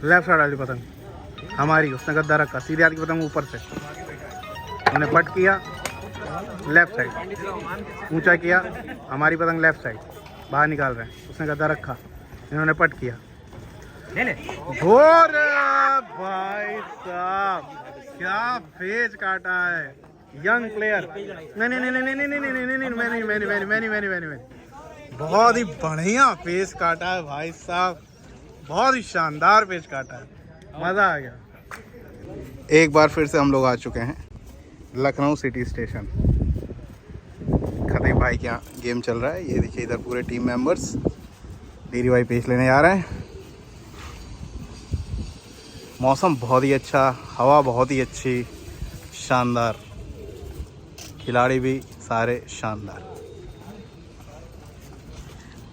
Left side वाली पतंग हमारी, उसने गद्दा रखा, सीधे हाथ की पतंग ऊपर से उन्हें पट किया, लेफ्ट साइड ऊंचा किया, हमारी पतंग लेफ्ट साइड बाहर निकाल रहे हैं, उसने गद्दा रखा, इन्होंने पट किया। और भाई साहब क्या फेज काटा है यंग प्लेयर। नहीं नहीं नहीं नहीं नहीं नहीं नहीं नहीं नहीं नहीं, बहुत ही बढ़िया फेस काटा है भाई साहब, बहुत ही शानदार पेच काटा है, मज़ा आ गया। एक बार फिर से हम लोग आ चुके हैं लखनऊ सिटी स्टेशन। खतीब भाई के यहाँ गेम चल रहा है, ये देखिए इधर पूरे टीम मेंबर्स डेरी भाई पेच लेने जा रहे हैं। मौसम बहुत ही अच्छा, हवा बहुत ही अच्छी, शानदार, खिलाड़ी भी सारे शानदार।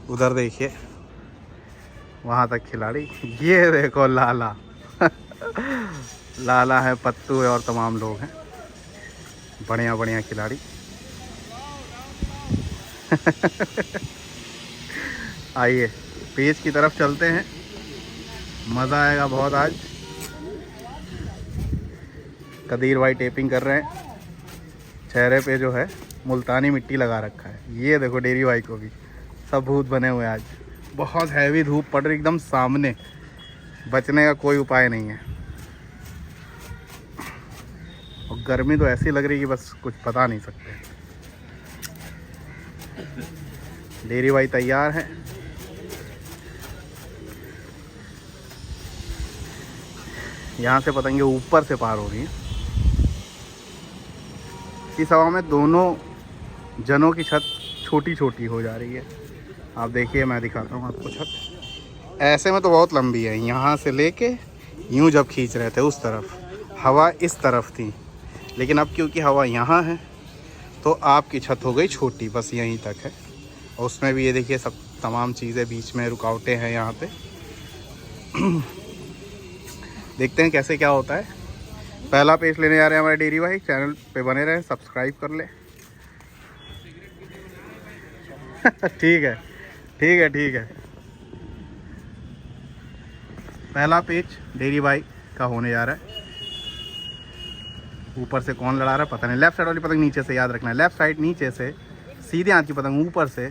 उधर देखिए वहाँ तक खिलाड़ी, ये देखो लाला लाला है, पत्तू है और तमाम लोग हैं, बढ़िया बढ़िया खिलाड़ी आइए पेज की तरफ चलते हैं, मज़ा आएगा बहुत आज। कदीर भाई टेपिंग कर रहे हैं, चेहरे पे जो है मुल्तानी मिट्टी लगा रखा है। ये देखो डेरी भाई को भी सब भूत बने हुए आज, बहुत हैवी धूप पड़ रही एकदम सामने, बचने का कोई उपाय नहीं है। और गर्मी तो ऐसी लग रही कि बस कुछ बता नहीं सकते। डेरी भाई तैयार हैं, यहाँ से पतंगे ऊपर से पार हो रही हैं। इस हवा में दोनों जनों की छत छोटी छोटी हो जा रही है। आप देखिए, मैं दिखाता हूँ आपको छत। ऐसे में तो बहुत लंबी है, यहाँ से लेके यूँ जब खींच रहे थे उस तरफ हवा इस तरफ थी, लेकिन अब क्योंकि हवा यहाँ है तो आपकी छत हो गई छोटी, बस यहीं तक है। और उसमें भी ये देखिए सब तमाम चीज़ें बीच में रुकावटें हैं यहाँ पे। देखते हैं कैसे क्या होता है। पहला पेच लेने जा रहे हैं हमारे डेरी भाई, चैनल पे बने रहें, सब्सक्राइब कर ले ठीक है ठीक है ठीक है। पहला पेच डेरी भाई का होने जा रहा है। ऊपर से कौन लड़ा रहा है पता नहीं। लेफ्ट साइड वाली पतंग नीचे से, याद रखना है, लेफ्ट साइड नीचे से, सीधे हाथ की पतंग ऊपर से,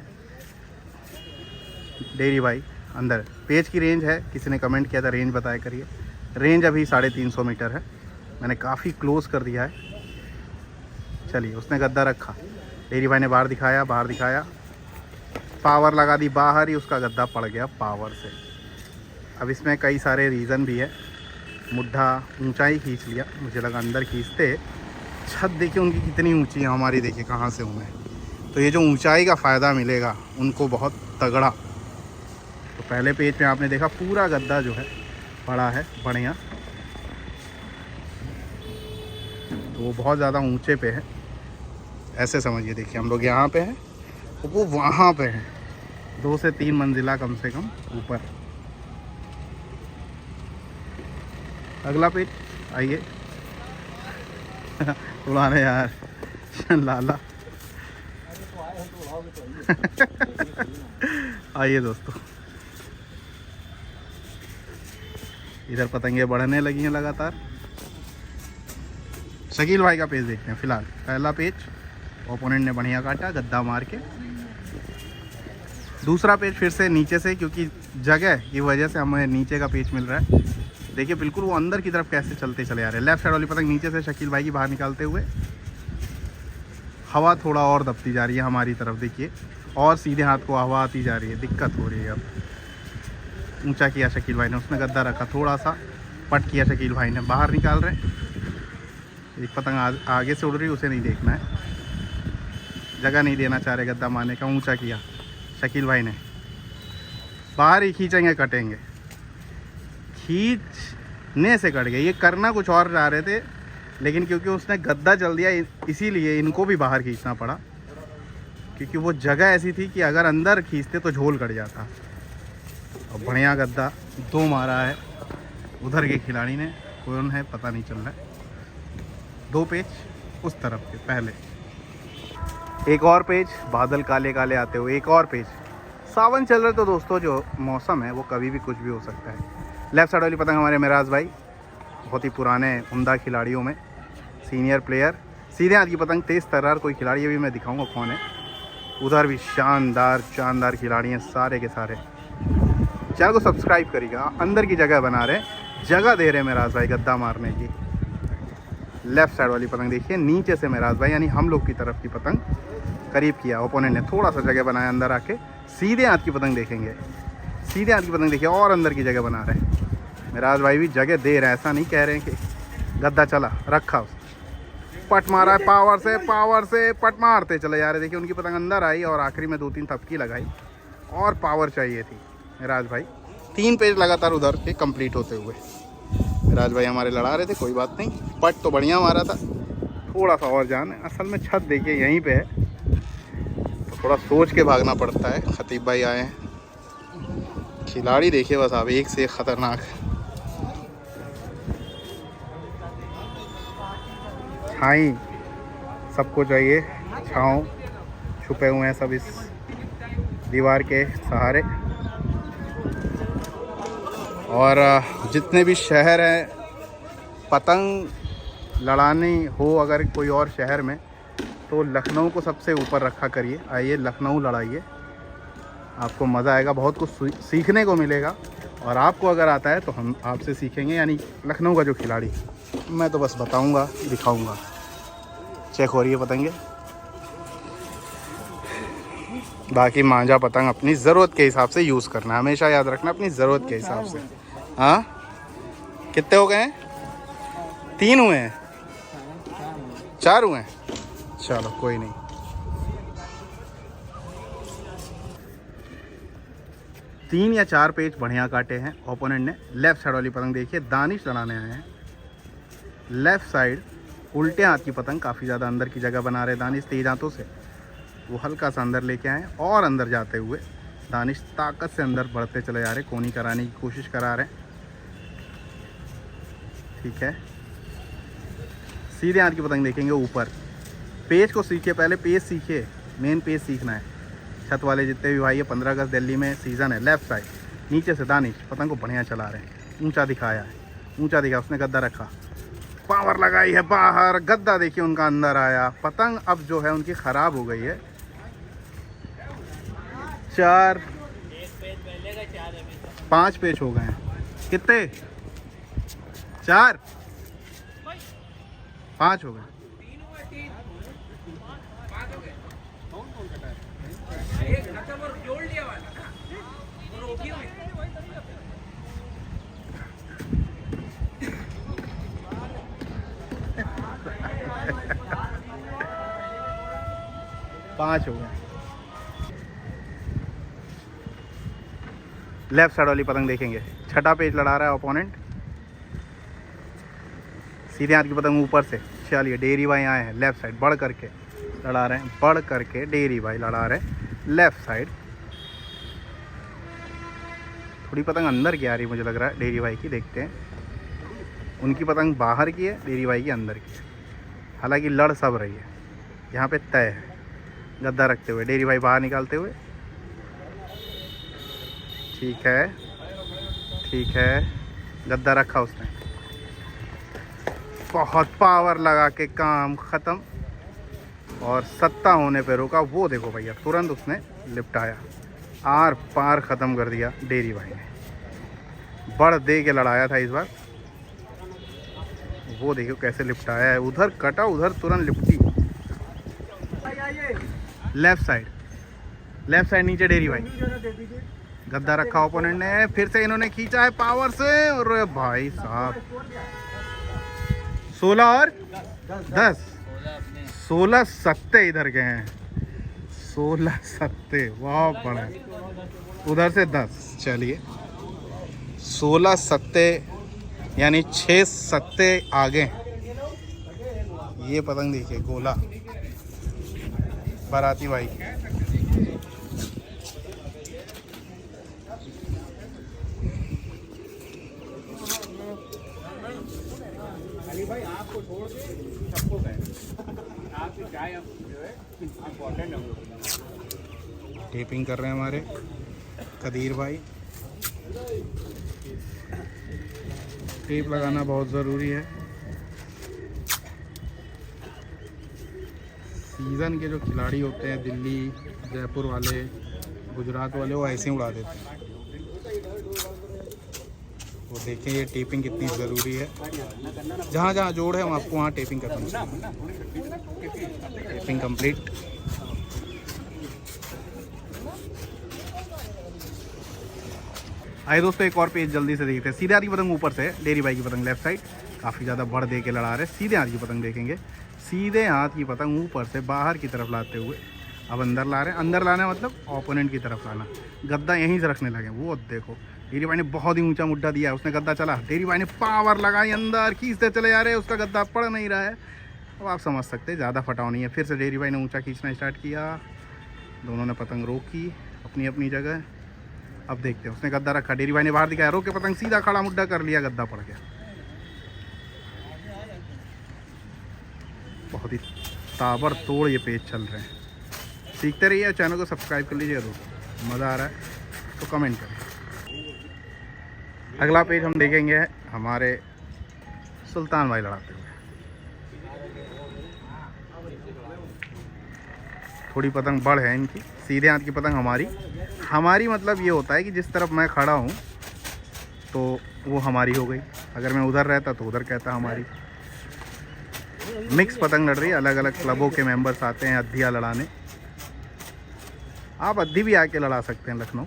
डेरी भाई अंदर। पेच की रेंज है, किसी ने कमेंट किया था रेंज बताया करिए। रेंज अभी 350 मीटर है, मैंने काफ़ी क्लोज कर दिया है। चलिए, उसने गद्दा रखा, डेरी भाई ने बाहर दिखाया, पावर लगा दी बाहर ही, उसका गद्दा पड़ गया पावर से। अब इसमें कई सारे रीज़न भी है। मुड्ढा ऊंचा ही खींच लिया, मुझे लगा अंदर खींचते। छत देखिए उनकी कितनी ऊंची है, हमारी देखिए कहाँ से हूँ मैं। तो ये जो ऊंचाई का फ़ायदा मिलेगा उनको बहुत तगड़ा। तो पहले पेज पे आपने देखा पूरा गद्दा जो है पड़ा है बढ़िया, तो वो बहुत ज़्यादा ऊंचे पे है, ऐसे समझिए। देखिए हम लोग यहाँ पे हैं, तो वो वहाँ पे है, 2 से 3 मंजिला कम से कम ऊपर। अगला पेज आइए उड़ाने यार लाला आइए दोस्तों, इधर पतंगे बढ़ने लगी हैं लगातार। शकील भाई का पेज देखते हैं फिलहाल। पहला पेज ओपोनेंट ने बढ़िया काटा गद्दा मार के। दूसरा पेज फिर से नीचे से, क्योंकि जगह की वजह से हमें नीचे का पेज मिल रहा है। देखिए बिल्कुल वो अंदर की तरफ कैसे चलते चले आ रहे हैं। लेफ्ट साइड वाली पतंग नीचे से शकील भाई की बाहर निकालते हुए, हवा थोड़ा और दबती जा रही है हमारी तरफ देखिए, और सीधे हाथ को हवा आती जा रही है, दिक्कत हो रही है। अब ऊंचा किया शकील भाई ने, उसने गद्दा रखा, थोड़ा सा पट किया शकील भाई ने, बाहर निकाल रहे। एक पतंग आगे से उड़ रही, उसे नहीं देखना है, जगह नहीं देना चाह रहे गद्दा मारने का। ऊंचा किया शकील भाई ने, बाहर ही खींचेंगे कटेंगे, खींचने से कट गए। ये करना कुछ और जा रहे थे, लेकिन क्योंकि उसने गद्दा चल दिया इसीलिए इनको भी बाहर खींचना पड़ा, क्योंकि वो जगह ऐसी थी कि अगर अंदर खींचते तो झोल कट जाता। और बढ़िया गद्दा 2 मारा है उधर के खिलाड़ी ने, कौन है पता नहीं चल रहा है। 2 पेज उस तरफ के पहले, एक और पेज, बादल काले काले आते हुए एक और पेज। सावन चल रहा है तो दोस्तों जो मौसम है वो कभी भी कुछ भी हो सकता है। लेफ्ट साइड वाली पतंग हमारे मिराज भाई, बहुत ही पुराने उम्दा खिलाड़ियों में सीनियर प्लेयर। सीधे हाथ की पतंग तेज़ तर्रार कोई खिलाड़ी अभी मैं दिखाऊंगा कौन है। उधर भी शानदार खिलाड़ी हैं सारे के सारे। चैनल को सब्सक्राइब करिएगा। अंदर की जगह बना रहे, जगह दे रहे मिराज भाई गद्दा मारने की। लेफ़्ट साइड वाली पतंग देखिए, नीचे से मिराज भाई यानी हम लोग की तरफ की पतंग करीब किया, ओपोनेंट ने थोड़ा सा जगह बनाया अंदर आके। सीधे हाथ की पतंग देखेंगे, सीधे हाथ की पतंग देखिए और अंदर की जगह बना रहे हैं। मिराज भाई भी जगह दे रहे हैं, ऐसा नहीं कह रहे हैं कि गद्दा चला रखा उस पट मारा है पावर से पट मारते चले जा रहे। देखिए उनकी पतंग अंदर आई और आखिरी में 2-3 थपकी लगाई और पावर चाहिए थी मिराज भाई। 3 पेज लगातार उधर के कंप्लीट होते हुए मिराज भाई हमारे लड़ा रहे थे, कोई बात नहीं। पट तो बढ़िया मारा था, थोड़ा सा और जान है। असल में छत देखिए यहीं पे है, तो थोड़ा सोच के भागना पड़ता है। खतीब भाई आए हैं, खिलाड़ी देखिए बस आप, एक से एक खतरनाक। छाई सबको चाहिए, छाँव छुपे हुए हैं सब इस दीवार के सहारे। और जितने भी शहर हैं, पतंग लड़ानी हो अगर कोई और शहर में, तो लखनऊ को सबसे ऊपर रखा करिए। आइए लखनऊ लड़ाइए, आपको मज़ा आएगा, बहुत कुछ सीखने को मिलेगा। और आपको अगर आता है तो हम आपसे सीखेंगे, यानी लखनऊ का जो खिलाड़ी। मैं तो बस बताऊंगा, दिखाऊंगा। चेक हो रही है पतंगे, बाकी मांझा पतंग अपनी ज़रूरत के हिसाब से यूज़ करना, हमेशा याद रखना, अपनी ज़रूरत के हिसाब से। हाँ कितने हो गए हैं? 3 हुए हैं, 4 हुए हैं, चलो कोई नहीं। तीन या 4 पेज बढ़िया काटे हैं ओपोनेंट ने। लेफ़्ट साइड वाली पतंग देखिए, दानिश लड़ाने आए हैं। लेफ़्ट साइड उल्टे हाथ की पतंग, काफ़ी ज़्यादा अंदर की जगह बना रहे दानिश तेज हाथों से। वो हल्का सा अंदर लेके आए और अंदर जाते हुए दानिश ताकत से अंदर बढ़ते चले जा रहे, कोनी कराने की कोशिश करा रहे हैं। ठीक है, सीधे हाथ की पतंग देखेंगे ऊपर। पेज को सीखिए, पहले पेज सीखिए, मेन पेज सीखना है। छत वाले जितने भी भाई है, 15 अगस्त दिल्ली में सीज़न है। लेफ़्ट साइड नीचे से दानिश पतंग को बढ़िया चला रहे हैं, ऊंचा दिखाया है, ऊंचा दिखा, उसने गद्दा रखा, पावर लगाई है बाहर, गद्दा देखिए उनका अंदर आया। पतंग अब जो है उनकी ख़राब हो गई है। 5 पेज हो गए हैं। कितने? 4 5 हो गए। पाँच हो गए। लेफ्ट साइड वाली पतंग देखेंगे, छठा पेज लड़ा रहा है ओपोनेंट। सीधे हाथ की पतंग ऊपर से, चलिए डेरी भाई आए हैं लेफ्ट साइड, बढ़ करके लड़ा रहे हैं, बढ़ करके डेरी भाई लड़ा रहे हैं लेफ्ट साइड। थोड़ी पतंग अंदर की आ रही मुझे लग रहा है डेरी भाई की, देखते हैं। उनकी पतंग बाहर की है, डेरी भाई की अंदर की है। हालांकि लड़ सब रही है, यहाँ पे तय है। गद्दा रखते हुए डेरी भाई बाहर निकालते हुए, ठीक है ठीक है, गद्दा रखा उसने, बहुत पावर लगा के काम ख़त्म। और सत्ता होने पे रोका, वो देखो भैया तुरंत उसने लिपटाया, आर पार ख़त्म कर दिया डेरी भाई ने। बढ़ दे के लड़ाया था इस बार, वो देखो कैसे लिपटाया है, उधर कटा उधर तुरंत लिपटी। लेफ्ट साइड नीचे डेरी भाई, गद्दा रखा ओपोनेंट ने, फिर से इन्होंने खींचा है पावर से। और भाई साहब 16 और 10, 16 सत्ते इधर गए हैं, 16 सत्ते, वाह बड़ा। उधर से 10, चलिए 16 सत्ते यानी 6 सत्ते आगे। ये पतंग देखिए गोला बाराती भाई, भाई आपको छोड़ के सबको आपकी चाय जो है इम्पोर्टेंट है। टेपिंग कर रहे हैं हमारे कदीर भाई। टेप लगाना बहुत ज़रूरी है। सीज़न के जो खिलाड़ी होते हैं दिल्ली, जयपुर वाले, गुजरात वाले, वो ऐसे ही उड़ा देते हैं। वो देखें ये टेपिंग कितनी ज़रूरी है। जहाँ जहाँ जोड़ है हम आपको वहाँ टेपिंग करनी चाहिए। Taping complete. आइए दोस्तों एक और पेज जल्दी से देखते हैं। सीधे हाथ की पतंग ऊपर से, डेरी भाई की पतंग लेफ्ट साइड, काफ़ी ज़्यादा बढ़ दे के लड़ा रहे। सीधे हाथ की पतंग देखेंगे, सीधे हाथ की पतंग ऊपर से बाहर की तरफ लाते हुए अब अंदर ला रहे हैं। अंदर लाना मतलब ओपोनेंट की तरफ लाना। गद्दा यहीं से रखने लगे। वो देखो डेरी भाई ने बहुत ही ऊंचा मुड्डा दिया है, उसने गद्दा चला, डेरी भाई ने पावर लगाई, अंदर खींचते चले जा रहे हैं, उसका गद्दा पड़ नहीं रहा है। अब आप समझ सकते हैं ज़्यादा फटाव नहीं है। फिर से डेरी भाई ने ऊंचा खींचना स्टार्ट किया, दोनों ने पतंग रोकी अपनी अपनी जगह। अब देखते हैं, उसने गद्दा रखा, डेरी भाई ने बाहर दिखाया, रोके पतंग, सीधा खड़ा मुड्डा कर लिया, गद्दा पड़ गया। बहुत ही ताबड़तोड़ ये पेज चल रहे हैं। सीखते रहिए, चैनल को सब्सक्राइब कर लीजिएगा दोस्तों। मज़ा आ रहा है तो कमेंट करें। अगला पेज हम देखेंगे हमारे सुल्तान भाई लड़ाते हुए। थोड़ी पतंग बढ़ है इनकी। सीधे हाथ की पतंग हमारी मतलब ये होता है कि जिस तरफ मैं खड़ा हूँ तो वो हमारी हो गई, अगर मैं उधर रहता तो उधर कहता हमारी। मिक्स पतंग लड़ रही है, अलग अलग क्लबों के मेंबर्स आते हैं अद्धियाँ लड़ाने। आप अद्धी भी आके लड़ा सकते हैं, लखनऊ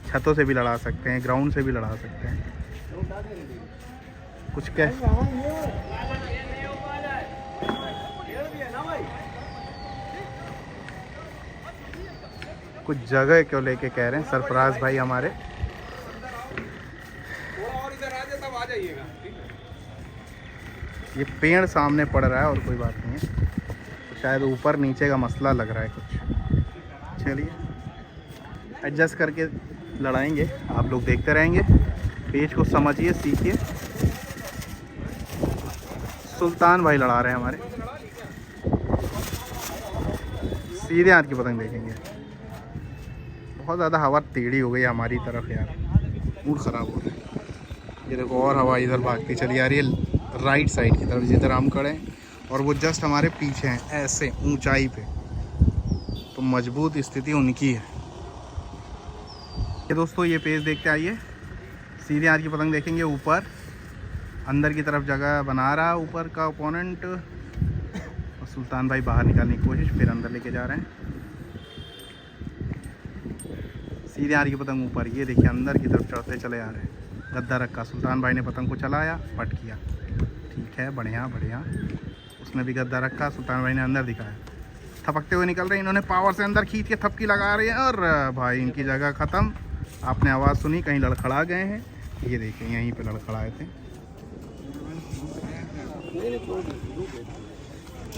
छतों से भी लड़ा सकते हैं, ग्राउंड से भी लड़ा सकते हैं। कुछ कह कुछ जगह क्यों लेके कह रहे हैं सरफराज भाई हमारे। ये पेड़ सामने पड़ रहा है और कोई बात नहीं है, तो शायद ऊपर नीचे का मसला लग रहा है कुछ। चलिए एडजस्ट करके लड़ाएंगे, आप लोग देखते रहेंगे, पेज को समझिए, सीखिए। सुल्तान भाई लड़ा रहे हैं हमारे। सीधे हाथ की पतंग देखेंगे। बहुत ज़्यादा हवा टेढ़ी हो गई हमारी तरफ यार, मूड ख़राब हो रहा है। ये देखो और हवा इधर भागती चली आ रही है राइट साइड की तरफ, जिधर हम खड़े हैं, और वो जस्ट हमारे पीछे हैं ऐसे ऊंचाई पे, तो मजबूत स्थिति उनकी है। ये दोस्तों ये पेज देखते आइए। सीधे हाथ की पतंग देखेंगे ऊपर, अंदर की तरफ जगह बना रहा ऊपर का ओपोनेंट, और सुल्तान भाई बाहर निकालने की कोशिश, फिर अंदर लेके जा रहे हैं। सीधे हाथ की पतंग ऊपर, ये देखिए अंदर की तरफ चढ़ते चले आ रहे हैं। गद्दा रखा, सुल्तान भाई ने पतंग को चलाया, पट किया, ठीक है, बढ़िया बढ़िया। उसने भी गद्दा रखा, सुल्तान भाई ने अंदर दिखाया, थपकते हुए निकल रहे हैं। इन्होंने पावर से अंदर खींच के थपकी लगा रहे हैं, और भाई इनकी जगह ख़त्म। आपने आवाज़ सुनी, कहीं लड़खड़ा गए हैं। ये देखें यहीं पे लड़खड़ाए थे।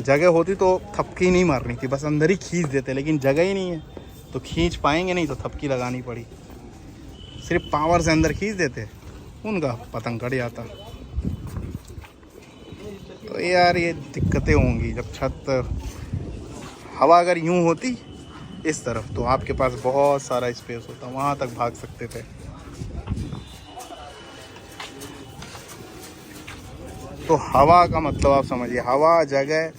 जगह होती तो थपकी नहीं मारनी थी, बस अंदर ही खींच देते, लेकिन जगह ही नहीं है तो खींच पाएंगे नहीं, तो थपकी लगानी पड़ी। सिर्फ पावर से अंदर खींच देते, उनका पतंग कट जाता। तो यार ये दिक्कतें होंगी जब छत, हवा अगर यूं होती इस तरफ तो आपके पास बहुत सारा स्पेस होता, वहाँ तक भाग सकते थे। तो हवा का मतलब आप समझिए, हवा, जगह,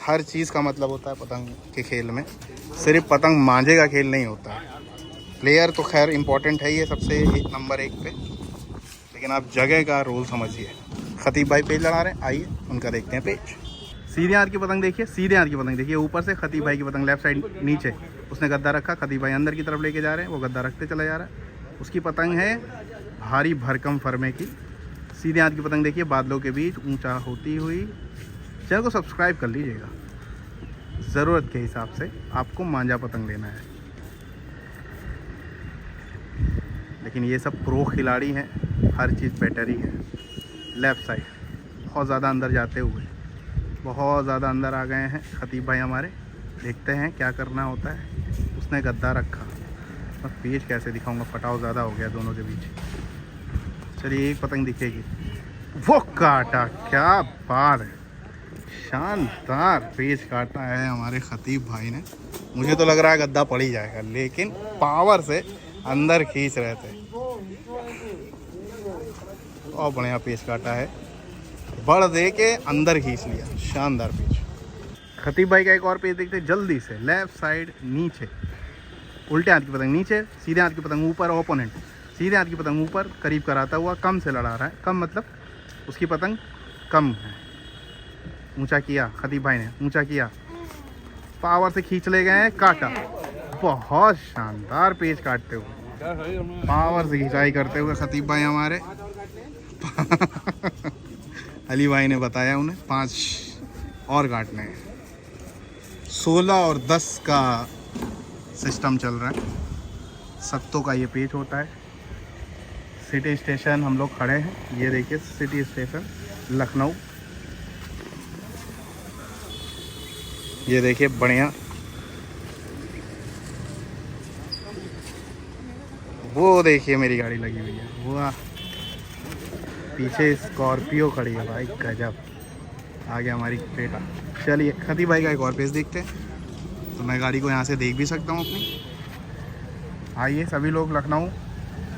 हर चीज़ का मतलब होता है पतंग के खेल में। सिर्फ पतंग मांझे का खेल नहीं होता है। प्लेयर तो खैर इम्पोर्टेंट है, ये सबसे नंबर 1 पे, लेकिन आप जगह का रोल समझिए। खतीब भाई पेज लड़ा रहे हैं, आइए उनका देखते हैं पेज। सीधे हाथ की पतंग देखिए, सीधे हाथ की पतंग देखिए ऊपर से। खतीब भाई की पतंग लेफ्ट साइड नीचे, उसने गद्दा रखा, खतीब भाई अंदर की तरफ लेके जा रहे हैं, वो गद्दा रखते चला जा रहा है। उसकी पतंग है भारी भरकम फरमे की। सीधे हाथ की पतंग देखिए, बादलों के बीच ऊंचा होती हुई। चैनल को सब्सक्राइब कर लीजिएगा, ज़रूरत के हिसाब से आपको मांझा पतंग लेना है। लेकिन ये सब प्रो खिलाड़ी हैं, हर चीज़ बेटर ही है। लेफ़्ट साइड बहुत ज़्यादा अंदर जाते हुए, बहुत ज़्यादा अंदर आ गए हैं खतीब भाई हमारे। देखते हैं क्या करना होता है। उसने गद्दा रखा, मैं पेज कैसे दिखाऊंगा, फटाव ज़्यादा हो गया दोनों के बीच। चलिए एक पतंग दिखेगी, वो काटा, क्या बात है, शानदार पेज काटा है हमारे खतीब भाई ने। मुझे तो लग रहा है गद्दा पड़ ही जाएगा, लेकिन पावर से अंदर खींच रहे थे। और बढ़िया पेच काटा है, बड़ दे के अंदर खींच लिया, शानदार पेच। खतीब भाई का एक और पेच देखते हैं जल्दी से। लेफ्ट साइड नीचे, उल्टे हाथ की पतंग नीचे, सीधे हाथ की पतंग ऊपर, ओपोनेंट सीधे हाथ की पतंग ऊपर, करीब कराता हुआ कम से लड़ा रहा है। कम मतलब उसकी पतंग कम है। ऊंचा किया खतीब भाई ने, ऊंचा किया, पावर से खींच ले गए हैं, काटा। बहुत शानदार पेच काटते हुए, पावर से खिंचाई करते हुए खतीब भाई हमारे। अली भाई ने बताया उन्हें 5 और काटने हैं। 16 और 10 का सिस्टम चल रहा है। सत्तों का ये पेच होता है। सिटी स्टेशन हम लोग खड़े हैं, ये देखिए सिटी स्टेशन लखनऊ। ये देखिए बढ़िया, वो देखिए मेरी गाड़ी लगी हुई है, वाह। पीछे स्कॉर्पियो खड़ी है भाई, गजब। आगे हमारी क्रेटा। चलिए खतीब भाई का एक और पेज देखते हैं। तो मैं गाड़ी को यहाँ से देख भी सकता हूँ अपनी। आइए सभी लोग, लखनऊ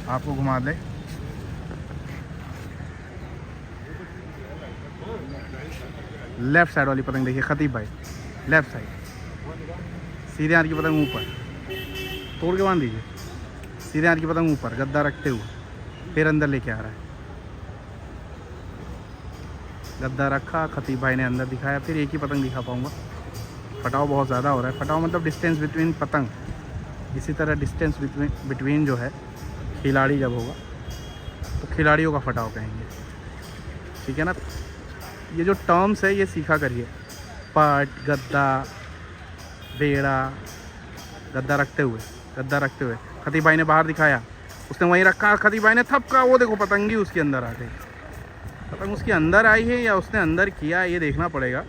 आपको घुमा दे। लेफ्ट साइड वाली पतंग देखिए खतीब भाई, लेफ्ट साइड, सीधे हाथ की पतंग ऊपर, तोड़ के बांध दीजिए। सीधे हाथ की पतंग ऊपर, गद्दा रखते हुए, फिर अंदर लेके आ रहा है। गद्दा रखा, खतीब भाई ने अंदर दिखाया, फिर एक ही पतंग दिखा पाऊँगा। फटाव बहुत ज़्यादा हो रहा है। फटाव मतलब डिस्टेंस बिटवीन पतंग। इसी तरह डिस्टेंस बिटवीन जो है खिलाड़ी जब होगा तो खिलाड़ियों का फटाव कहेंगे, ठीक है ना। ये जो टर्म्स है ये सीखा करिए। पट, गद्दा, बेड़ा, गद्दा रखते हुए, गद्दा रखते हुए। खतीब भाई ने बाहर दिखाया, उसने वहीं रखा, खतीब भाई ने थपका, वो देखो पतंगी उसके अंदर आ गई। पतंग उसके अंदर आई है या उसने अंदर किया, ये देखना पड़ेगा।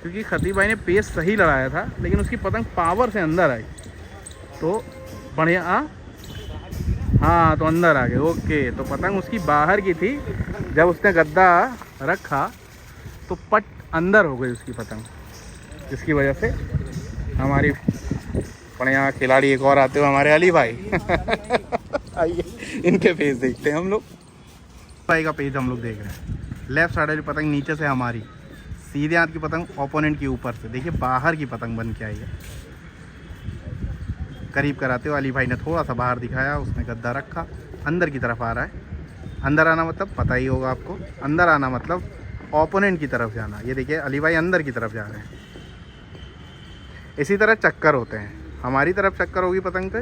क्योंकि खतीब भाई ने पेस सही लड़ाया था, लेकिन उसकी पतंग पावर से अंदर आई तो बढ़िया। हाँ तो अंदर आ गए, ओके। तो पतंग उसकी बाहर की थी, जब उसने गद्दा रखा तो पट अंदर हो गई उसकी पतंग, जिसकी वजह से हमारी बढ़िया खिलाड़ी एक और आते हुए हमारे अली भाई। आइए इनके पेज देखते हैं हम लोग। भाई का पेज हम लोग देख रहे हैं। लेफ्ट साइड वाली पतंग नीचे से हमारी, सीधे हाथ की पतंग ओपोनेंट की ऊपर से, देखिए बाहर की पतंग बन के आई है। करीब कराते हुए अली भाई ने थोड़ा सा बाहर दिखाया, उसने गद्दा रखा, अंदर की तरफ आ रहा है। अंदर आना मतलब पता ही होगा आपको, अंदर आना मतलब ओपोनेंट की तरफ जाना। ये देखिए अली भाई अंदर की तरफ जा रहे हैं। इसी तरह चक्कर होते हैं, हमारी तरफ चक्कर होगी पतंग पे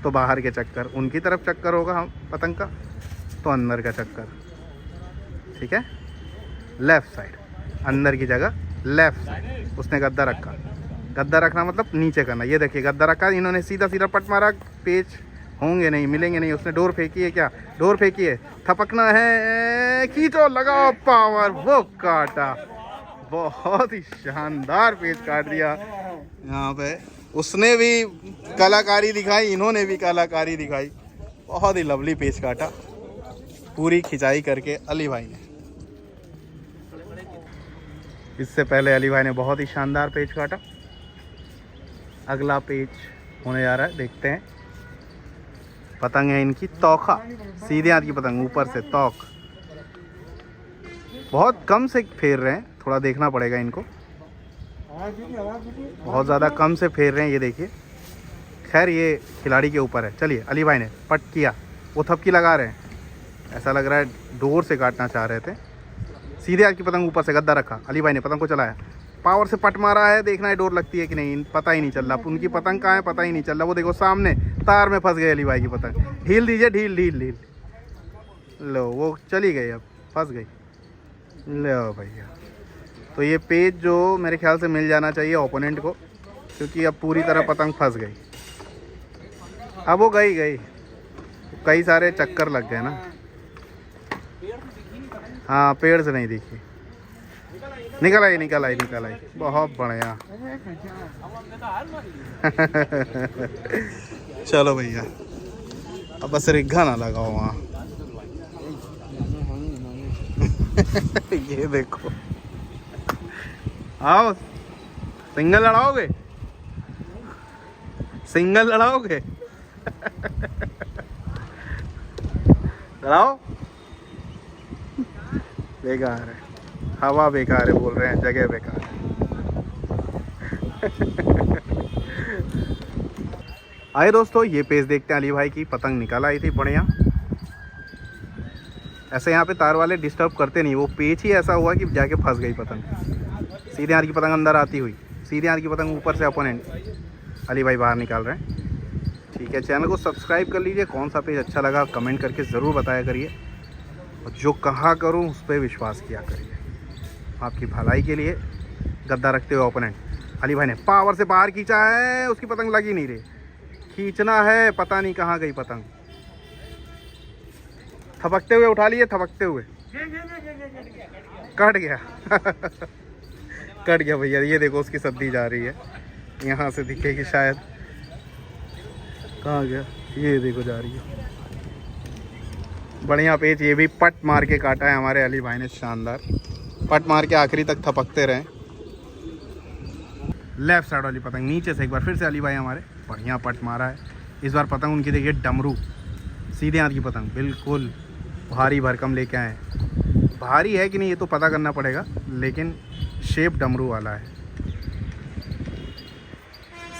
तो बाहर के चक्कर, उनकी तरफ चक्कर होगा हम पतंग का तो अंदर का चक्कर, ठीक है। लेफ़्ट साइड, अंदर की जगह लेफ़्ट साइड। उसने गद्दा रखा, गद्दा रखना मतलब नीचे करना। ये देखिए गद्दा रखा, इन्होंने सीधा सीधा पट मारा, पेच होंगे नहीं, मिलेंगे नहीं। उसने डोर फेंकी है, क्या डोर फेंकी है, थपकना है, खींचो, लगाओ पावर, वो काटा। बहुत ही शानदार पेच काट दिया यहाँ पे। उसने भी कलाकारी दिखाई, इन्होंने भी कलाकारी दिखाई। बहुत ही लवली पेच काटा, पूरी खिंचाई करके अली भाई ने। इससे पहले अली भाई ने बहुत ही शानदार पेच काटा। अगला पेच होने जा रहा है, देखते हैं। पतंग है इनकी तौखा, सीधे हाथ की पतंग, ऊपर से तौक। बहुत कम से फेर रहे हैं, थोड़ा देखना पड़ेगा इनको, बहुत ज़्यादा कम से फेर रहे हैं, ये देखिए। खैर ये खिलाड़ी के ऊपर है। चलिए अली भाई ने पट किया, वो थपकी लगा रहे हैं, ऐसा लग रहा है डोर से काटना चाह रहे थे। सीधे हाथ की पतंग ऊपर से गद्दा रखा, अली भाई ने पतंग को चलाया, पावर से पट मारा है। देखना है डोर लगती है कि नहीं, पता ही नहीं चल रहा। उनकी पतंग कहाँ है पता ही नहीं चल रहा। वो देखो सामने तार में फंस गए अली भाई की पतंग। ढील दीजिए, ढील ढील ढील, लो वो चली गई, अब फंस गई। लो भैया, तो ये पेज जो मेरे ख्याल से मिल जाना चाहिए ओपोनेंट को, क्योंकि अब पूरी तरह पतंग फंस गई। अब वो गई, कई सारे चक्कर लग गए ना। हाँ पेड़ से नहीं दिखी, निकल आई। बहुत बढ़िया। चलो भैया, अब बस रिग्घा ना लगाओ वहाँ। ये देखो, आओ सिंगल लड़ाओगे, सिंगल लड़ाओगे। लड़ाओ, बेकार है, हवा बेकार है बोल रहे हैं, जगह बेकार है। आए दोस्तों, ये पेज देखते हैं, अली भाई की पतंग निकल आई थी बढ़िया। ऐसे यहाँ पे तार वाले डिस्टर्ब करते नहीं, वो पेच ही ऐसा हुआ कि जाके फंस गई पतंग। सीधे हाथ की पतंग अंदर आती हुई, सीधे हाथ की पतंग ऊपर से अपोनेंट अली भाई बाहर निकाल रहे हैं। ठीक है, चैनल को सब्सक्राइब कर लीजिए। कौन सा पेज अच्छा लगा कमेंट करके ज़रूर बताया करिए, और जो कहा करूँ उस पर विश्वास किया करिए। आपकी भलाई के लिए गद्दा रखते हुए ओपोनेंट अली भाई ने पावर से बाहर खींचा है, उसकी पतंग लगी नहीं रही। खींचना है, पता नहीं कहाँ गई पतंग। थपकते हुए उठा लिए, थपकते हुए कट गया। कट गया भैया, ये देखो उसकी सद्दी जा रही है, यहाँ से दिखेगी शायद। कहाँ गया, ये देखो जा रही है। बढ़िया पेच, ये भी पट मार के काटा है हमारे अली भाई ने, शानदार पट मार के आखिरी तक थपकते रहे। लेफ्ट साइड वाली पतंग नीचे से एक बार फिर से अली भाई हमारे बढ़िया पट मारा है। इस बार पतंग उनकी देखिए डमरू, सीधे हाथ की पतंग, बिल्कुल भारी भरकम लेके आए। भारी है कि नहीं ये तो पता करना पड़ेगा, लेकिन शेप डमरू वाला है।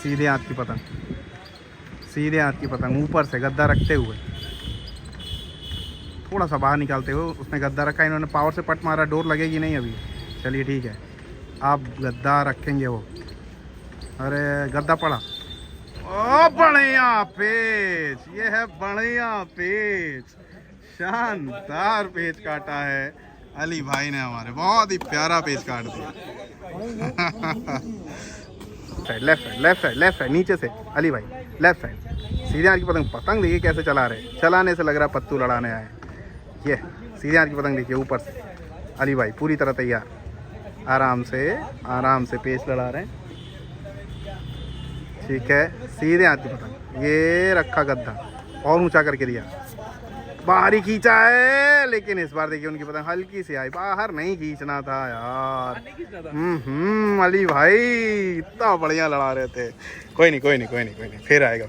सीधे हाथ की पतंग, सीधे हाथ की पतंग ऊपर से गद्दा रखते हुए, थोड़ा सा बाहर निकालते हुए उसने गद्दा रखा। इन्होंने पावर से पट मारा, डोर लगेगी नहीं अभी। चलिए ठीक है, आप गद्दा रखेंगे वो। अरे गद्दा पड़ा, ओ बढ़िया पेच, ये है बढ़िया पेच, शानदार पेच काटा है अली भाई ने हमारे, बहुत ही प्यारा पेच काट दिया। Left side, left side, left side, नीचे से अली भाई लेफ्ट साइड, सीधे हाथ की पतंग। पतंग देखिए कैसे चला रहे, चलाने से लग रहा पत्तू लड़ाने आए। ये सीधे हाथ की पतंग देखिए ऊपर से अली भाई पूरी तरह तैयार, आराम से पेच लड़ा रहे हैं। ठीक है, सीधे हाथ की पतंग, ये रखा गद्दा और ऊंचा करके दिया, बाहर ही खींचा है। लेकिन इस बार देखिए उनकी पतंग हल्की सी आई, बाहर नहीं खींचना था यार। अली भाई इतना बढ़िया लड़ा रहे थे। कोई नहीं, फिर आएगा,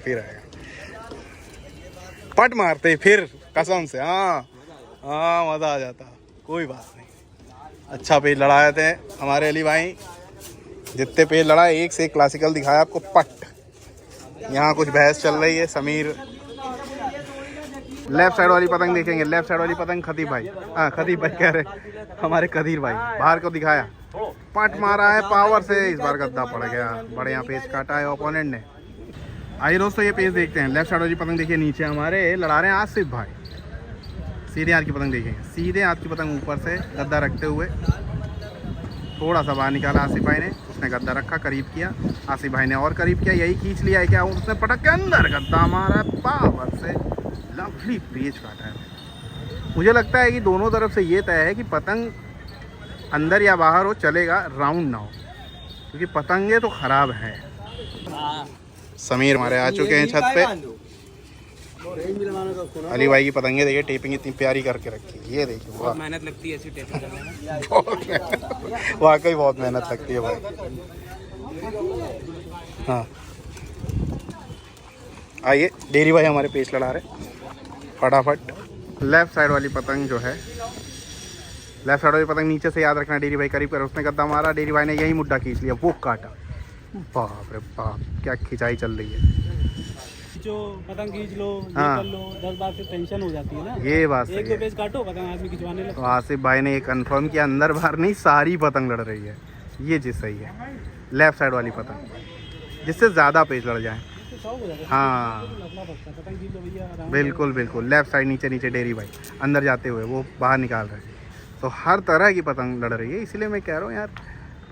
पट मारते फिर कसम से। हाँ मज़ा आ जाता, कोई बात नहीं। अच्छा पेज लड़ाए थे हमारे अली भाई, जितने पेज लड़ाए एक से एक क्लासिकल दिखाया आपको पट। यहाँ कुछ बहस चल रही है, समीर। लेफ्ट साइड वाली पतंग देखेंगे, लेफ्ट साइड वाली पतंग खतीब भाई, खतीब भाई कह रहे हमारे कदीर भाई, बाहर को दिखाया, पट मारा है पावर से। इस बार गद्दा पड़ गया, बढ़िया पेज काटा है ओपोनेंट ने। आइए दोस्तों ये पेज देखते हैं। लेफ्ट साइड वाली पतंग देखिए, नीचे हमारे लड़ा रहे हैं आसिफ भाई। सीधे हाथ की पतंग देखिए, सीधे हाथ की पतंग ऊपर से गद्दा रखते हुए थोड़ा सा बाहर निकाला आसिफ भाई ने, उसने गद्दा रखा, करीब किया आसिफ भाई ने और करीब किया, यही खींच लिया है क्या, उसने पटक के अंदर गद्दा मारा पावर से, लवली पेच काटा है। मुझे लगता है कि दोनों तरफ से ये तय है कि पतंग अंदर या बाहर हो, चलेगा, राउंड ना हो, क्योंकि पतंगे तो खराब है। समीर हमारे आ चुके हैं छत पे। अली भाई की पतंगे देखिए, टेपिंग इतनी प्यारी करके रखी, ये देखिए, बहुत मेहनत लगती है ऐसी टेपिंग करने में। वाकई बहुत मेहनत लगती है भाई। हाँ आइए, डेरी भाई हमारे पेच लड़ा रहे फटाफट। लेफ्ट साइड वाली पतंग जो है, लेफ्ट साइड वाली पतंग नीचे से याद रखना, डेरी भाई करीब कर, उसने गद्दा मारा, डेरी भाई ने यही मुद्दा खींच लिया, वो काटा। बाप रे बाप, क्या खिंचाई चल रही है। जो पतंग खींच लो, कर लो, 10 बार से टेंशन हो जाती है ना। ये बात एक दो पेज काटो, पतंग आदमी खिंचवाने लगता है। आसिफ भाई ने ये कंफर्म किया, अंदर बाहर नहीं, सारी पतंग लड़ रही है, ये चीज़ सही है। लेफ्ट साइड वाली पतंग, जिससे ज़्यादा पेज लड़ जाए। हाँ बिल्कुल, लेफ्ट साइड नीचे डेरी भाई अंदर जाते हुए वो बाहर निकाल रहे हैं, तो हर तरह की पतंग लड़ रही है। इसलिए मैं कह रहा हूँ यार,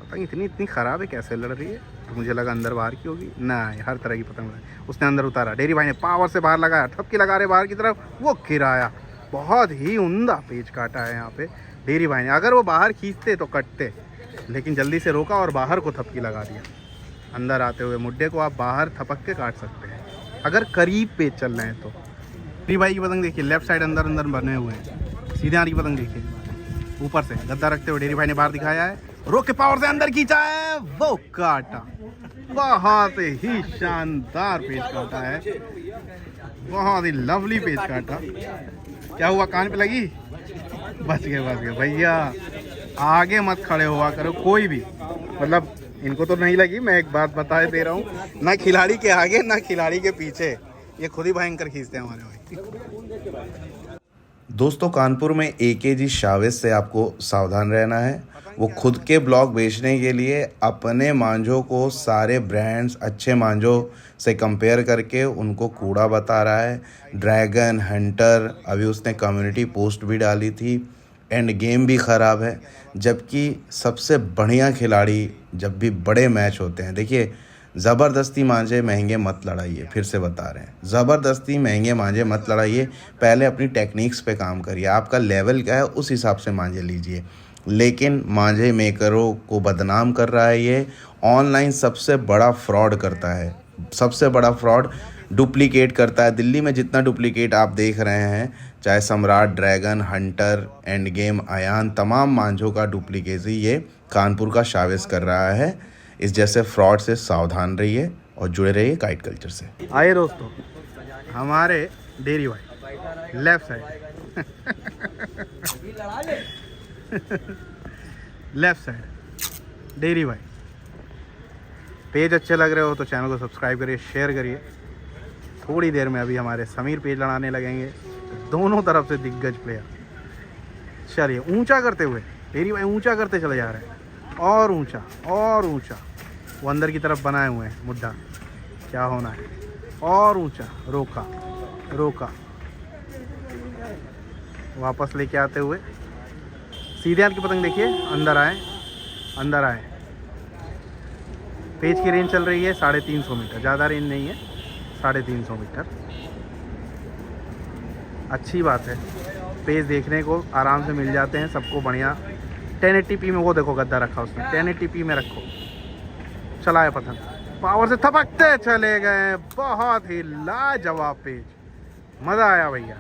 पतंग इतनी ख़राब है, कैसे लड़ रही है। तो मुझे लगा अंदर बाहर की होगी, ना हर तरह की पतंग लड़ी। उसने अंदर उतारा, डेरी भाई ने पावर से बाहर लगाया, ठपकी लगा रहे बाहर की तरफ, वो गिराया। बहुत ही उम्दा पेच काटा है यहाँ पे डेरी भाई ने। अगर वो बाहर खींचते तो कटते, लेकिन जल्दी से रोका और बाहर को थपकी लगा दिया। अंदर आते हुए मुड्डे को आप बाहर थपक के काट सकते हैं अगर करीब पेच चल रहे हैं तो। डेरी भाई की पतंग देखिए, लेफ्ट साइड अंदर बने हुए हैं। सीधे हाथ की पतंग देखिए, ऊपर से गद्दा रखते हुए डेरी भाई ने बाहर दिखाया है, रोक के पावर से अंदर खींचा है, वो काटा। बहुत ही शानदार पेच काटा है, बहुत ही लवली पेच काटा। क्या हुआ, कान पे लगी? बच गए भैया। आगे मत खड़े हुआ करो कोई भी, मतलब इनको तो नहीं लगी। मैं एक बात बता दे रहा हूँ, ना खिलाड़ी के आगे ना खिलाड़ी के पीछे, ये खुद ही भयंकर खींचते हैं हमारे भाई। दोस्तों कानपुर में AKG शावेज से आपको सावधान रहना है। वो खुद के ब्लॉग बेचने के लिए अपने मांझों को सारे ब्रांड्स अच्छे मांझों से कंपेयर करके उनको कूड़ा बता रहा है। ड्रैगन हंटर, अभी उसने कम्युनिटी पोस्ट भी डाली थी, एंड गेम भी ख़राब है। जबकि सबसे बढ़िया खिलाड़ी जब भी बड़े मैच होते हैं, देखिए ज़बरदस्ती मांझे महंगे मत लड़ाइए, फिर से बता रहे हैं, ज़बरदस्ती महंगे मांझे मत लड़ाइए। पहले अपनी टेक्निक्स पे काम करिए, आपका लेवल क्या है उस हिसाब से मांझे लीजिए। लेकिन मांझे मेकरों को बदनाम कर रहा है ये। ऑनलाइन सबसे बड़ा फ्रॉड करता है, सबसे बड़ा फ्रॉड डुप्लीकेट करता है। दिल्ली में जितना डुप्लीकेट आप देख रहे हैं, चाहे Samrat, dragon, hunter, end game, Ayaan, तमाम मांझों का डुप्लीकेसी ये कानपुर का शावेज कर रहा है। इस जैसे फ्रॉड से सावधान रहिए और जुड़े रहिए काइट कल्चर से। आइए दोस्तों, हमारे डेयरी भाई left side left side dairy भाई। पेज अच्छे लग रहे हो तो चैनल को सब्सक्राइब करिए, शेयर करिए। थोड़ी देर में अभी हमारे समीर पेज लड़ाने लगेंगे, दोनों तरफ से दिग्गज प्लेयर। चलिए ऊंचा करते हुए डेयरी भाई ऊंचा करते चले जा रहे हैं, और ऊंचा और ऊंचा। वो अंदर की तरफ बनाए हुए हैं मुद्दा, क्या होना है, और ऊंचा। रोका रोका, वापस लेके आते हुए सीधे हाथ की पतंग देखिए। अंदर आए, अंदर आए। पेज की रेंज चल रही है 350 मीटर, ज़्यादा रेंज नहीं है, 350 मीटर। अच्छी बात है, पेज देखने को आराम से मिल जाते हैं सबको बढ़िया। 1080p में, वो देखो गद्दा रखा उसने, 1080p में रखो। चलाए पतंग, पावर से थपकते चले गए। बहुत ही लाजवाब पेज, मज़ा आया भैया,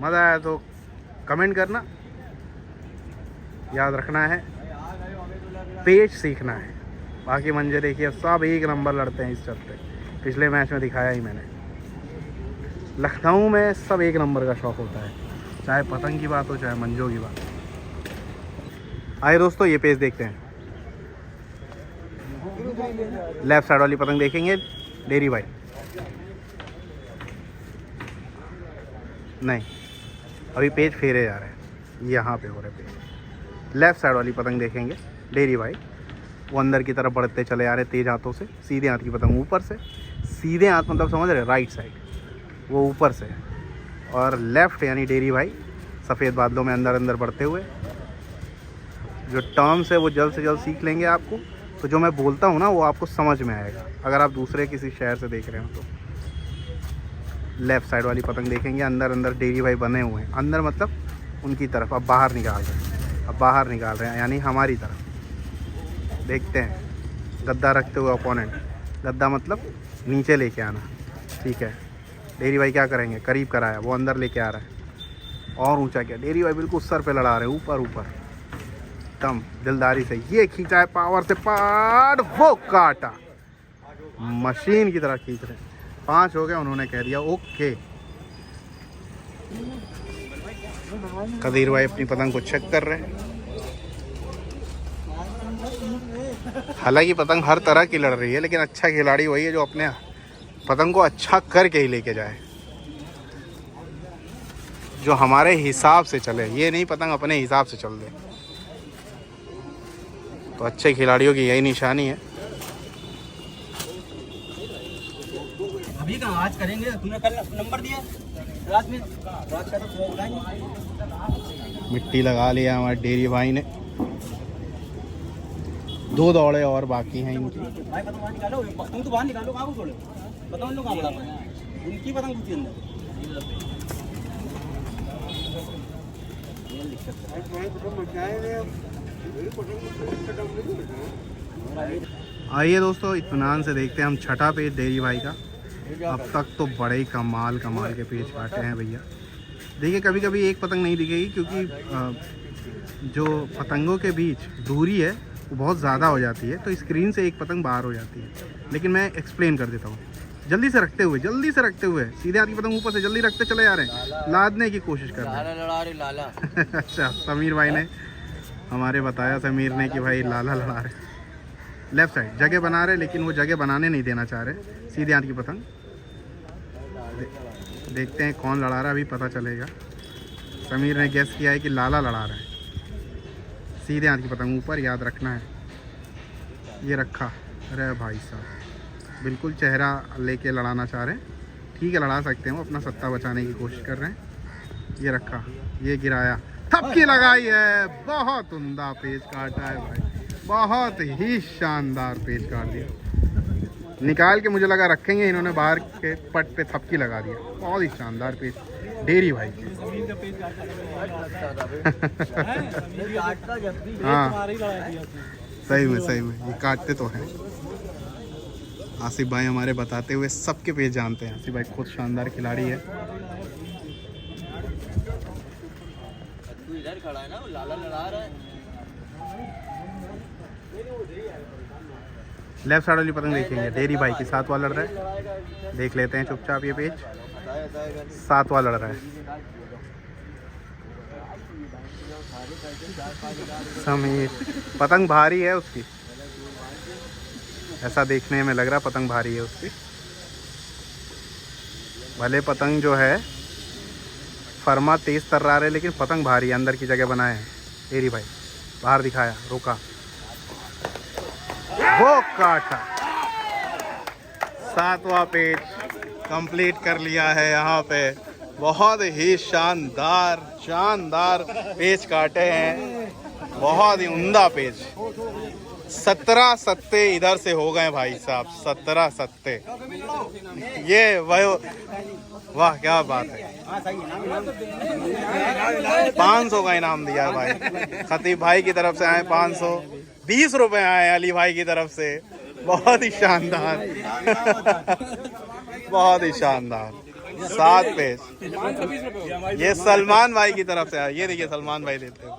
मज़ा आया तो कमेंट करना। याद रखना है, पेज सीखना है। बाकी मंजे देखिए सब एक नंबर लड़ते हैं इस चलते। पिछले मैच में दिखाया ही मैंने, लखनऊ में सब एक नंबर का शौक होता है, चाहे पतंग की बात हो चाहे मंजों की बात। आइए दोस्तों, ये पेज देखते हैं। लेफ्ट साइड वाली पतंग देखेंगे डेयरी भाई। नहीं, अभी पेज फेरे जा रहे हैं, यहाँ पे हो रहे पेज। लेफ्ट साइड वाली पतंग देखेंगे डेयरी भाई, वो अंदर की तरफ बढ़ते चले आ रहे तेज हाथों से। सीधे हाथ की पतंग ऊपर से, सीधे हाथ मतलब समझ रहे, राइट साइड, वो ऊपर से। और लेफ्ट यानी डेयरी भाई सफ़ेद बादलों में अंदर अंदर बढ़ते हुए। जो टर्म्स है वो जल्द से जल्द सीख लेंगे आपको, तो जो मैं बोलता हूँ ना वो आपको समझ में आएगा, अगर आप दूसरे किसी शहर से देख रहे हो तो। लेफ़्ट साइड वाली पतंग देखेंगे, अंदर अंदर डेयरी भाई बने हुए हैं, अंदर मतलब उनकी तरफ। अब बाहर निकाल रहे हैं, अब बाहर निकाल रहे हैं यानी हमारी तरफ। देखते हैं, गद्दा रखते हुए अपोनेंट, गद्दा मतलब नीचे लेके आना, ठीक है। डेयरी भाई क्या करेंगे, करीब कराया, वो अंदर लेके आ रहा है। और ऊंचा किया, डेयरी भाई बिल्कुल सर पे लड़ा रहे हैं, ऊपर ऊपर एकदम दिलदारी से। ये खींचा है पावर से पार, वो काटा, मशीन की तरह खींच रहे हैं। 5 हो गए, उन्होंने कह दिया ओके। कदीर भाई अपनी पतंग को चेक कर रहे हैं। हालांकि पतंग हर तरह की लड़ रही है, लेकिन अच्छा खिलाड़ी वही है जो अपने पतंग को अच्छा करके ही लेके जाए, जो हमारे हिसाब से चले। ये नहीं पतंग अपने हिसाब से चल दे। तो अच्छे खिलाड़ियों की यही निशानी है। अभी कहाँ आज करेंगे, तुमने कल नंबर दिया रात में, रात का तो बुलाएंगे। मिट्टी लगा लिया हमारे डेयरी भाई ने। 2 दौड़े और बाकी हैं इनकी। भाई पतंग बाहर निकालो, पतंग तो बाहर निकालो, कहाँ को छोड़ो, बताओ इन लोग कहाँ बता पाए, उनकी पतंग घुसी अंदर। आइए दोस्तों, इत्मीनान से देखते हैं हम छठा पेज डेयरी भाई का। अब तक तो बड़े ही कमाल के पेज काटे हैं भैया। देखिए कभी कभी एक पतंग नहीं दिखेगी, क्योंकि जो पतंगों के बीच दूरी है वो बहुत ज़्यादा हो जाती है, तो स्क्रीन से एक पतंग बाहर हो जाती है। लेकिन मैं एक्सप्लेन कर देता हूँ। जल्दी से रखते हुए, जल्दी से रखते हुए, सीधे हाथ की पतंग ऊपर से जल्दी रखते चले जा रहे हैं, लादने की कोशिश कर रहे हैं। लड़ा रहे लाला। अच्छा, समीर भाई ने हमारे बताया, समीर ने कि भाई लाला लड़ा रहे। लेफ्ट साइड जगह बना रहे, लेकिन वो जगह बनाने नहीं देना चाह रहे। सीधे हाथ की पतंग देखते हैं कौन लड़ा रहा है, अभी पता चलेगा। समीर ने गेस किया है कि लाला लड़ा रहा है। सीधे हाथ की पतंग ऊपर, याद रखना है। ये रखा, अरे भाई साहब बिल्कुल चेहरा लेके लड़ाना चाह रहे हैं। ठीक है, लड़ा सकते हैं, वो अपना सत्ता बचाने की कोशिश कर रहे हैं। ये रखा, ये गिराया, थपकी लगाई है। बहुत उम्दा पेच काटा है भाई, बहुत ही शानदार पेच काट दिया। निकाल के मुझे लगा रखेंगे, इन्होंने बाहर के पट पे थपकी लगा दिया। बहुत ही शानदार पेच डेरी भाई की। हाँ सही में, सही में ये काटते तो हैं। आसिफ भाई हमारे बताते हुए सबके पेच जानते हैं। आसिफ भाई खुद शानदार खिलाड़ी है। इधर खड़ा है ना, लाला लड़ा रहा है। लेफ्ट साइड वाली पतंग देखेंगे, डेरी भाई की 7वां लड़ रहा है। देख लेते हैं चुपचाप ये पेच। 7वां लड़ रहा है समीर। पतंग भारी है उसकी, ऐसा देखने में लग रहा पतंग भारी है उसकी। भले पतंग जो है फरमा तेज तर रहा है, लेकिन पतंग भारी है। अंदर की जगह बनाए हैं। डेरी भाई बाहर दिखाया, रोका, वो काटा। 7वां पेच कंप्लीट कर लिया है यहाँ पे। बहुत ही शानदार शानदार पेच काटे हैं, बहुत ही उम्दा पेच। 17 सत्ते इधर से हो गए भाई साहब, 17 सत्ते। ये वह, वाह क्या बात है। 500 का इनाम दिया भाई। खतीब भाई की तरफ से आए 500, 20 रुपए आए अली भाई की तरफ से। बहुत ही शानदार बहुत ही शानदार। 7 पेच ये सलमान भाई की तरफ से आया। ये देखिए सलमान भाई देते हैं।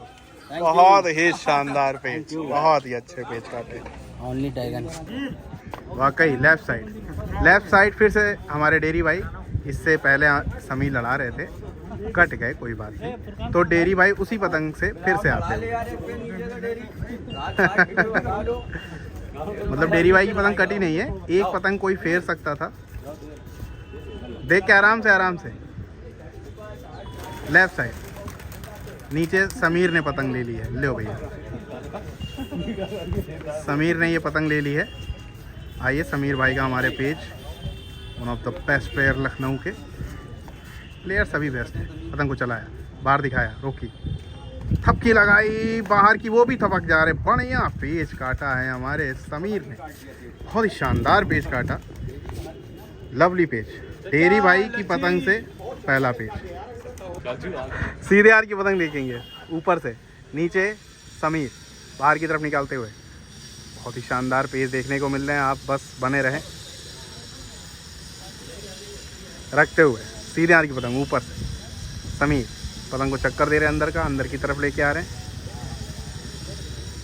बहुत ही शानदार पेच, बहुत ही अच्छे पेच काटे। ओनली ड्रैगन वाकई। लेफ्ट साइड फिर से हमारे डेरी भाई। इससे पहले समीर लड़ा रहे थे, कट गए, कोई बात नहीं। तो डेरी भाई उसी पतंग से फिर से आते हैं। मतलब डेरी भाई की पतंग कटी नहीं है, एक पतंग कोई फेर सकता था। देख के आराम से, आराम से। लेफ्ट साइड नीचे समीर ने पतंग ले ली है। लो भैया, समीर ने ये पतंग ले ली है। आइए, समीर भाई का हमारे page, one of the best player Lucknow के। प्लेयर सभी बेस्ट हैं। पतंग को चलाया, बाहर दिखाया, रोकी, थपकी लगाई बाहर की, वो भी थपक जा रहे। बढ़िया पेच काटा है हमारे समीर ने, बहुत ही शानदार पेच काटा। लवली पेच, डेरी भाई की पतंग से पहला पेच। सीधे हाथ की पतंग देखेंगे, ऊपर से नीचे समीर बाहर की तरफ निकालते हुए। बहुत ही शानदार पेच देखने को मिल रहे हैं, आप बस बने रहें। रखते हुए सीधे हाथ की पतंग ऊपर से समीर पतंग को चक्कर दे रहे हैं, अंदर का, अंदर की तरफ लेके आ रहे हैं।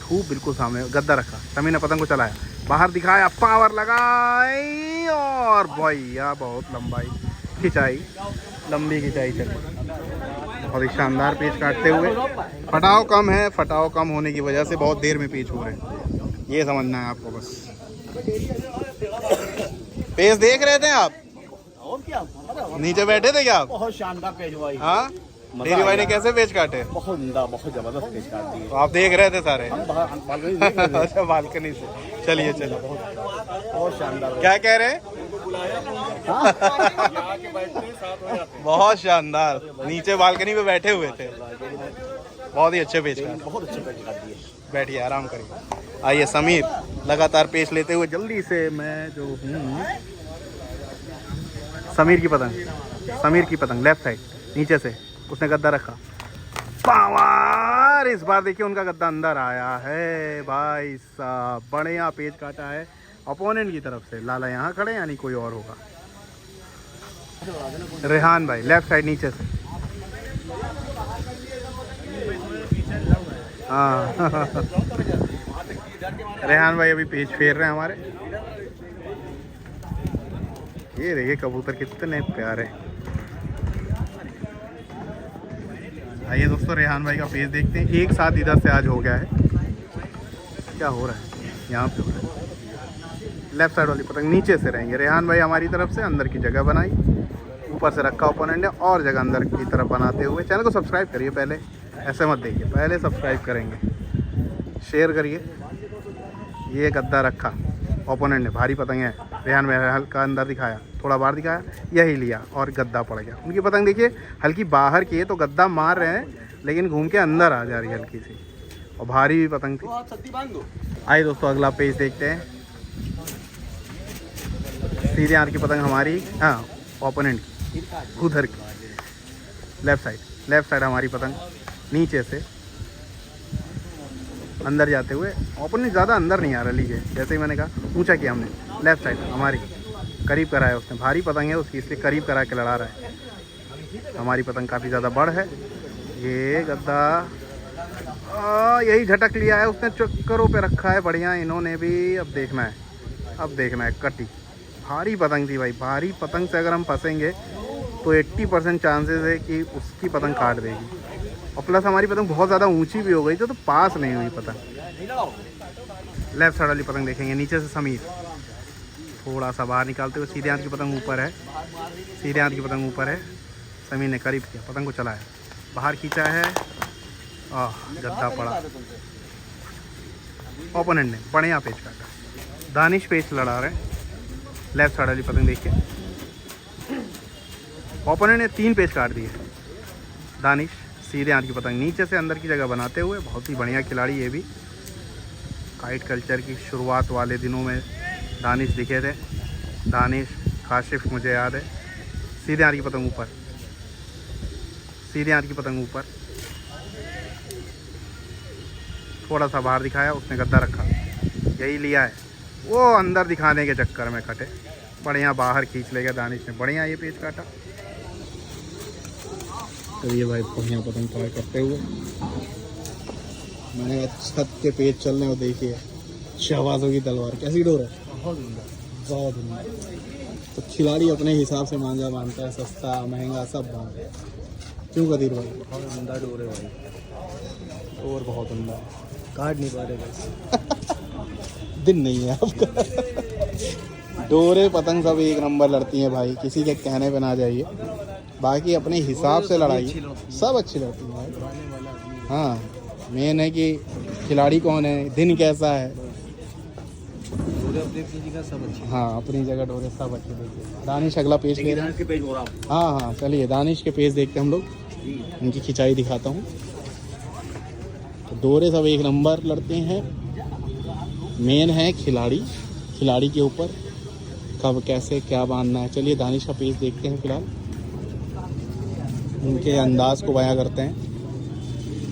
खूब बिल्कुल सामने गद्दा रखा, समीर ने पतंग को चलाया, बाहर दिखाया, पावर लगाई और भैया बहुत लंबाई खिंचाई, लंबी खिंचाई चली। बहुत ही शानदार पेच काटते हुए। फटाव कम है, फटाव कम होने की वजह से बहुत देर में पेच हो रहे हैं, ये समझना है आपको बस। पेच देख रहे थे आप? और क्या, नीचे बैठे थे क्या आप? बहुत शानदार पेच हुआ। हाँ, डेरी भाई ने कैसे पेच काटे? बहुत उम्दा, बहुत जबरदस्त पेच काट दिए। तो आप देख रहे थे सारे? बालकनी अच्छा, बालकनी से। चलिए चलिए, बहुत शानदार। क्या कह रहे हैं? बहुत शानदार, नीचे बालकनी पे बैठे हुए थे। बहुत ही अच्छे पेच काटे, बहुत अच्छे पेच काट दिए। बैठिए, आराम करिए। आइए समीर लगातार पेच लेते हुए, जल्दी से मैं जो हूँ। समीर की पतंग लेफ्ट साइड नीचे से उसने गद्दा रखा, पावर। इस बार देखिए उनका गद्दा अंदर आया है भाई साहब, बढ़िया पेच काटा है अपोनेंट की तरफ से। लाला यहाँ खड़े, यानी कोई और होगा। रेहान भाई लेफ्ट साइड नीचे से, हाँ। रेहान भाई अभी पेच फेर रहे हैं हमारे। ये देखिए कबूतर कितने प्यारे। आइए दोस्तों रेहान भाई का पेज देखते हैं। एक साथ इधर से आज हो गया है, क्या हो रहा है यहाँ पे हो रहा है। लेफ्ट साइड वाली पतंग नीचे से रहेंगे। रेहान भाई हमारी तरफ से अंदर की जगह बनाई, ऊपर से रखा ओपोनेंट ने और जगह अंदर की तरफ बनाते हुए। चैनल को सब्सक्राइब करिए, पहले ऐसे मत देखिए, पहले सब्सक्राइब करेंगे, शेयर करिए। ये गद्दा रखा ओपोनेंट ने, भारी पतंग है। रेहान भाई हल्का अंदर दिखाया, थोड़ा बाहर दिखाया, यही लिया और गद्दा पड़ गया। उनकी पतंग देखिए हल्की बाहर की है तो गद्दा मार रहे हैं, लेकिन घूम के अंदर आ जा रही है हल्की सी, और भारी भी पतंग थी। आइए दोस्तों अगला पेज देखते हैं। सीधे हाथ की पतंग हमारी, हाँ ओपोनेंट की, उधर की लेफ्ट साइड हमारी पतंग नीचे से अंदर जाते हुए। ओपोनेंट ज़्यादा अंदर नहीं आ रहा, लीजिए जैसे ही मैंने कहा ऊंचा किया हमने। लेफ्ट साइड हमारी करीब कराया उसने, भारी पतंग है उसकी इसलिए करीब करा के लड़ा रहा है। हमारी पतंग काफ़ी ज़्यादा बड़ है। ये गद्दा यही झटक लिया है उसने, चक्करों पे रखा है बढ़िया इन्होंने भी। अब देखना है कटी। भारी पतंग थी भाई, भारी पतंग से अगर हम फंसेंगे तो 80% चांसेस है कि उसकी पतंग काट देगी। और प्लस हमारी पतंग बहुत ज़्यादा ऊंची भी हो गई तो पास नहीं हुई पतंग। लेफ्ट साइड वाली पतंग देखेंगे, नीचे से समीर थोड़ा सा बाहर निकालते हुए। सीधे हाथ की पतंग ऊपर है, सीधे हाथ की पतंग ऊपर है। समीर ने करीब किया, पतंग को चलाया, बाहर खींचा है, गद्दा पड़ा। ओपोनेंट ने बढ़िया पेच काटा। दानिश पेच लड़ा रहे हैं। लेफ्ट साइड वाली पतंग देखिए, ओपोनेंट ने 3 पेच काट दिए। दानिश सीधे हाथ की पतंग नीचे से अंदर की जगह बनाते हुए, बहुत ही बढ़िया खिलाड़ी ये भी। काइट कल्चर की शुरुआत वाले दिनों में दानिश दिखे थे। दानिश काशिफ मुझे याद है। सीधे हाथ की पतंग ऊपर, सीधे हाथ की पतंग ऊपर, थोड़ा सा बाहर दिखाया उसने, गद्दा रखा, यही लिया है। वो अंदर दिखाने के चक्कर में कटे, बढ़िया बाहर खींच लेगा दानिश ने, बढ़िया ये पेच काटा। तो ये भाई बढ़िया पतंग ट्राई करते हुए मैंने छत के पेज चलने और देखिए शहबाजों की तलवार कैसी डोर है, बहुत उम्दा। तो खिलाड़ी अपने हिसाब से मांझा मानता है, सस्ता महंगा सब मानता है। क्यों कदीर भाई? बहुत उम्दा डोर है भाई, और बहुत उम्दा, काट नहीं पा रहे बस। दिन नहीं है आपका। डोरे पतंग सब एक नंबर लड़ती हैं भाई, किसी के कहने पे ना जाइए, बाकी अपने हिसाब से लड़ाई सब अच्छी लड़ती है भाई। हाँ मेन है कि खिलाड़ी कौन है, दिन कैसा है। सब अच्छी। हाँ अपनी जगह डोरे सब अच्छे देखिए। दानिश अगला पेज ले रहे हैं। हाँ चलिए दानिश के पेज देखते हैं हम लोग, उनकी खिंचाई दिखाता हूँ। तो डोरे सब एक नंबर लड़ते हैं। मेन है खिलाड़ी के ऊपर कब कैसे क्या बांधना है। चलिए दानिश का पेज देखते हैं फिलहाल, उनके अंदाज को बयां करते हैं।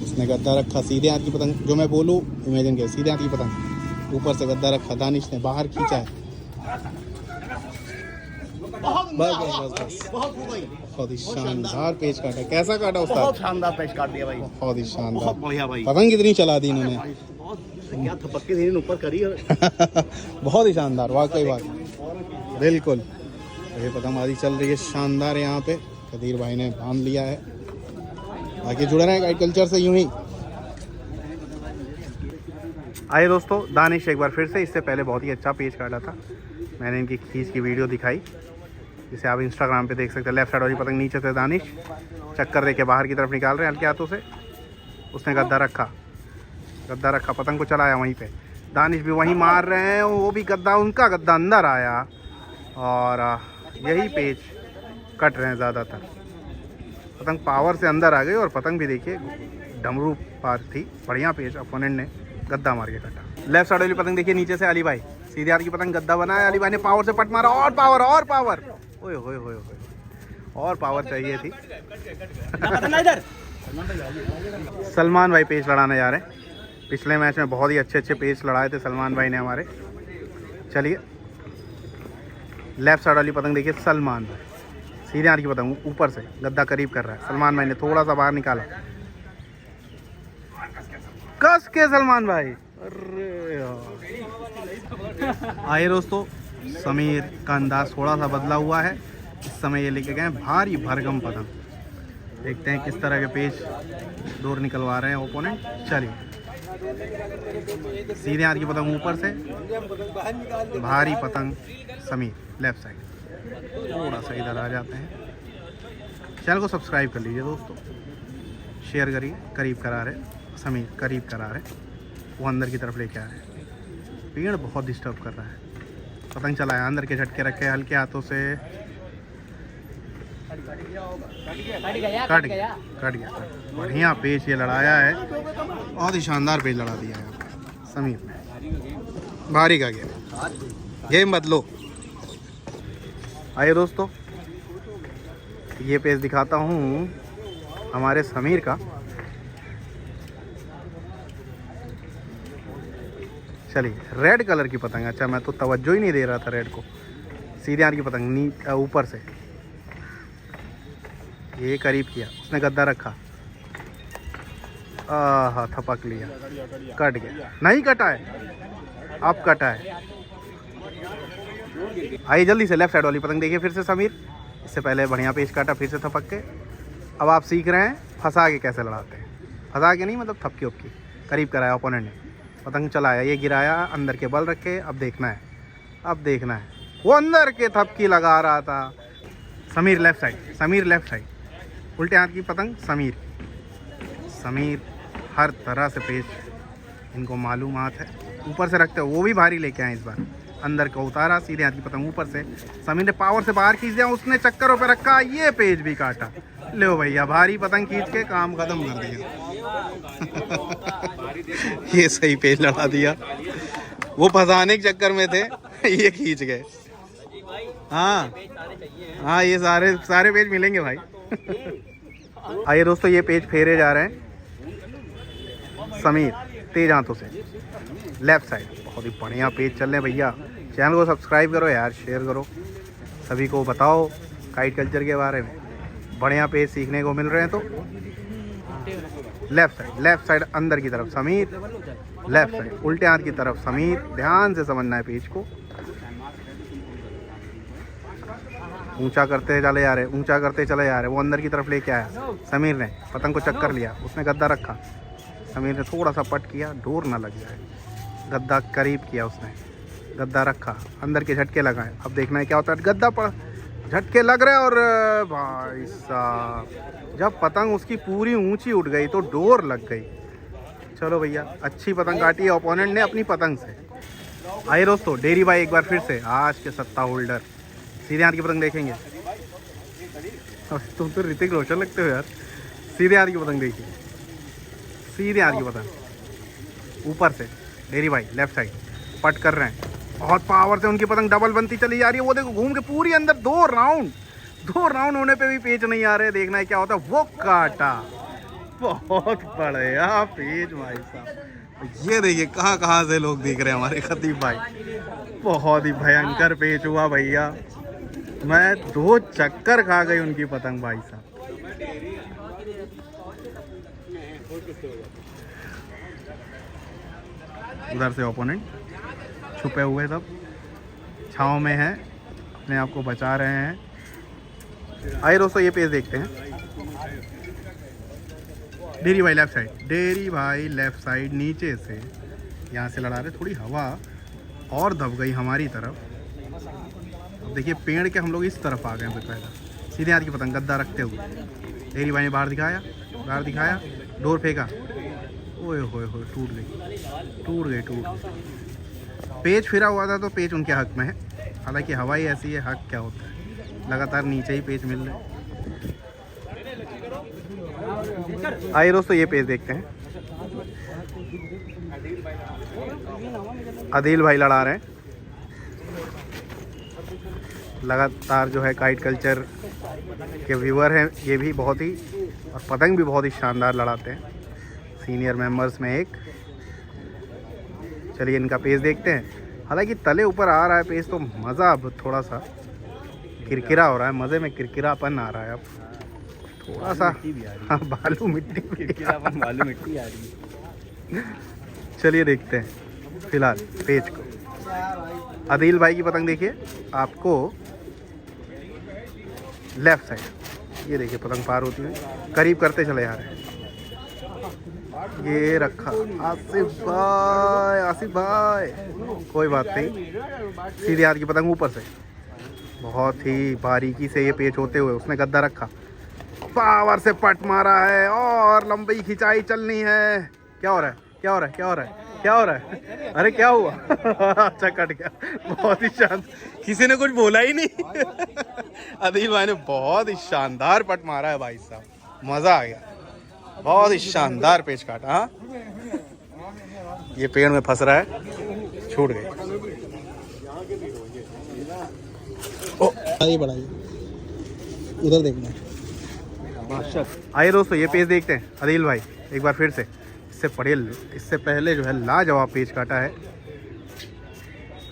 उसने गद्दा रखा, सीधे हाथ की पतंग, जो मैं बोलूँ इमेजिन करें, सीधे हाथ की पतंग ऊपर से गद्दा रखा, दानिश ने बाहर खींचा है। बस बहुत ही शानदार पेच काटा। कैसा काटा उस्ताद? बहुत शानदार पेच काट दिया भाई, बहुत ही शानदार, बहुत बढ़िया भाई। पतंग कितनी चला दी इन्होंने, क्या थपक्के देने ऊपर करी है। बहुत ही शानदार, वाकई बात बिल्कुल। ये पतंगबाजी चल रही है शानदार यहाँ पे, कदीर भाई ने बांध लिया है। बाकी जुड़े रहें काइट कल्चर से यूं ही। आइए दोस्तों दानिश एक बार फिर से, इससे पहले बहुत ही अच्छा पेज काटा था, मैंने इनकी खींच की वीडियो दिखाई, जिसे आप इंस्टाग्राम पे देख सकते हैं। लेफ्ट साइड वाली पतंग नीचे से दानिश चक्कर देके बाहर की तरफ निकाल रहे हैं हल्के हाथों से। उसने गद्दा रखा, पतंग को चलाया वहीं पे। दानिश भी वहीं मार रहे हैं, वो भी गद्दा, उनका गद्दा अंदर आया और यही पेज कट रहे हैं ज़्यादातर। पतंग पावर से अंदर आ गई और पतंग भी देखिए डमरू पार थी, बढ़िया पेज अपोनेंट ने गद्दा मार के काटा। लेफ्ट साइड वाली पतंग देखिए नीचे से अली भाई, सीधे हाथ की पतंग गद्दा बनाया, अली भाई ने पावर से पट मारा, और पावर ओए होए होए होए, और पावर चाहिए थी। सलमान भाई पेच लड़ाने जा रहे हैं। पिछले मैच में बहुत ही अच्छे पेच लड़ाए थे सलमान भाई ने हमारे। चलिए लेफ्ट साइड वाली पतंग देखिए, सलमान भाई सीधे हाथ की पतंग ऊपर से गद्दा करीब कर रहा है। सलमान भाई ने थोड़ा सा बाहर निकाला, कस के सलमान भाई। अरे आइए दोस्तों समीर का अंदाज थोड़ा सा बदला हुआ है। इस समय ये लेके गए हैं भारी भरगम पतंग। देखते हैं किस तरह के पेज दूर निकलवा रहे हैं ओपोनेंट। चलिए, सीधे हाथ की पतंग ऊपर से, भारी पतंग समीर लेफ्ट साइड। थोड़ा सा इधर आ जाते हैं। चैनल को सब्सक्राइब कर लीजिए दोस्तों, शेयर करिए। करीब करा रहे समीर, करीब करा रहे, वो अंदर की तरफ लेके आ रहे हैं। पेड़ बहुत डिस्टर्ब कर रहा है। पतंग चलाया, अंदर के झटके रखे हल्के हाथों से, कट गया। बढ़िया पेच ये लड़ाया है, बहुत ही शानदार पेच लड़ा दिया है समीर ने। भारी का गेम बदलो। आइए दोस्तों, ये पेच दिखाता हूँ हमारे समीर का। चलिए, रेड कलर की पतंग। अच्छा, मैं तो तवज्जो ही नहीं दे रहा था रेड को। सीधे हाथ की पतंग ऊपर से, ये करीब किया, उसने गद्दा रखा, आहा थपक लिया, कट गया। नहीं कटा है, अब कटा है। आइए जल्दी से लेफ्ट साइड वाली पतंग देखिए फिर से समीर। इससे पहले बढ़िया पेच काटा, फिर से थपक के। अब आप सीख रहे हैं फंसा के कैसे लड़ाते हैं। फंसा के नहीं, मतलब थपकी उपकी। करीब कराया ओपोनेंट ने, पतंग चलाया, ये गिराया, अंदर के बल रखे। अब देखना है, अब देखना है। वो अंदर के थपकी लगा रहा था। Sameer left side, Sameer left side, उल्टे हाथ की पतंग समीर। समीर हर तरह से पेच इनको मालूमात है। ऊपर से रखते हो, वो भी भारी लेके आए इस बार। अंदर का उतारा, सीधे हाथ की पतंग ऊपर से, समीर ने पावर से बाहर खींच दिया, उसने चक्करों पे रखा, ये पेज भी काटा। लो भैया, भारी पतंग खींच के काम खत्म कर दिया। ये सही पेज लड़ा दिया। वो फंसाने के चक्कर में थे, ये खींच गए। हाँ हाँ, ये सारे पेज मिलेंगे भाई। आइए दोस्तों, ये पेज फेरे जा रहे हैं समीर तेज हाथों से लेफ्ट साइड। बहुत ही बढ़िया पेज चल रहे हैं भैया। चैनल को सब्सक्राइब करो यार, शेयर करो, सभी को बताओ काइट कल्चर के बारे में। बढ़िया पेज सीखने को मिल रहे हैं। तो लेफ्ट साइड अंदर की तरफ समीर, लेफ्ट साइड उल्टे हाथ की तरफ समीर। ध्यान से समझना है पेज को। ऊंचा करते चले जा रहे, ऊंचा करते चले जा रहे। वो अंदर की तरफ लेके आया समीर ने, पतंग को चक्कर लिया, उसने गद्दा रखा। समीर ने थोड़ा सा पट किया, डोर ना लग जाए। गद्दा करीब किया उसने, गद्दा रखा, अंदर के झटके लगाए। अब देखना है क्या होता है। गद्दा पर झटके लग रहे और भाई साहब, जब पतंग उसकी पूरी ऊंची उठ गई तो डोर लग गई। चलो भैया, अच्छी पतंग काटी है ओपोनेंट ने अपनी पतंग से। आइए दोस्तों, डेरी भाई एक बार फिर से आज के सत्ता होल्डर। सीधे हाथ की पतंग देखेंगे। तुम तो ऋतिक रोशन लगते हो यार। सीधे हाथ की पतंग देखिए, सीधे हाथ की पतंग ऊपर से। डेरी भाई लेफ्ट साइड पट कर रहे हैं, बहुत पावर से उनकी पतंग डबल बनती चली जा रही है। वो देखो घूम के पूरी अंदर, दो राउंड होने पे भी पेच नहीं आ रहे। देखना है क्या होता है। वो काटा, बहुत बढ़िया पेच भाई साहब। ये देखिए कहाँ से लोग देख रहे हैं हमारे खतीब भाई। बहुत ही भयंकर पेच हुआ भैया, मैं 2 चक्कर खा गई उनकी पतंग भाई साहब। उधर से ओपोनेंट छुपे हुए, सब छांव में हैं, अपने आप को बचा रहे हैं। आइए दोस्तों, ये पेज देखते हैं। डेरी भाई लेफ्ट साइड, डेरी भाई लेफ्ट साइड नीचे से यहाँ से लड़ा रहे। थोड़ी हवा और दब गई हमारी तरफ। अब देखिए पेड़ के हम लोग इस तरफ आ गए हैं पहले। सीधे हाथ की पतंग गद्दा रखते हुए डेरी भाई ने बाहर दिखाया, डोर फेंका। ओए होए होए, टूट गई। पेच फिरा हुआ था तो पेच उनके हक में है। हालांकि हवा ही ऐसी है, हक क्या होता है। लगातार नीचे ही पेच मिल रहे हैं। आइए दोस्तों, ये पेज देखते हैं। आदिल भाई लड़ा रहे हैं लगातार। जो है काइट कल्चर के व्यूअर हैं ये भी बहुत ही, और पतंग भी बहुत ही शानदार लड़ाते हैं। सीनियर मेंबर्स में एक। चलिए इनका पेज देखते हैं। हालांकि तले ऊपर आ रहा है पेज तो मज़ा अब थोड़ा सा किरकिरा हो रहा है। मज़े में किरकिरापन आ रहा है अब थोड़ा सा। हाँ, बालू मिट्टी आ रही है। चलिए देखते हैं फिलहाल पेज को। आदिल भाई की पतंग देखिए आपको लेफ्ट साइड, ये देखिए पतंग पार होती हुई करीब करते चले जा रहे हैं। ये रखा आसिफ भाई कोई बात नहीं, सीधे हाथ की पतंग ऊपर से बहुत ही बारीकी से ये पेच होते हुए उसने गद्दा रखा, पावर से पट मारा है और लंबी खिंचाई चलनी है। क्या हो रहा है, क्या हो रहा है, क्या हो रहा है, क्या हो रहा है? अरे क्या हुआ? अच्छा कट गया, बहुत ही शांत, किसी ने कुछ बोला ही नहीं। आदिल भाई ने बहुत ही शानदार पट मारा है भाई साहब, मजा आ गया, बहुत ही शानदार पेच काटा। हाँ ये पेड़ में फंस रहा है, छूट गई। बढ़ाइए उधर देखना। आइए दोस्तों ये पेज देखते हैं आदिल भाई एक बार फिर से। इससे पहले जो है लाजवाब पेज काटा है।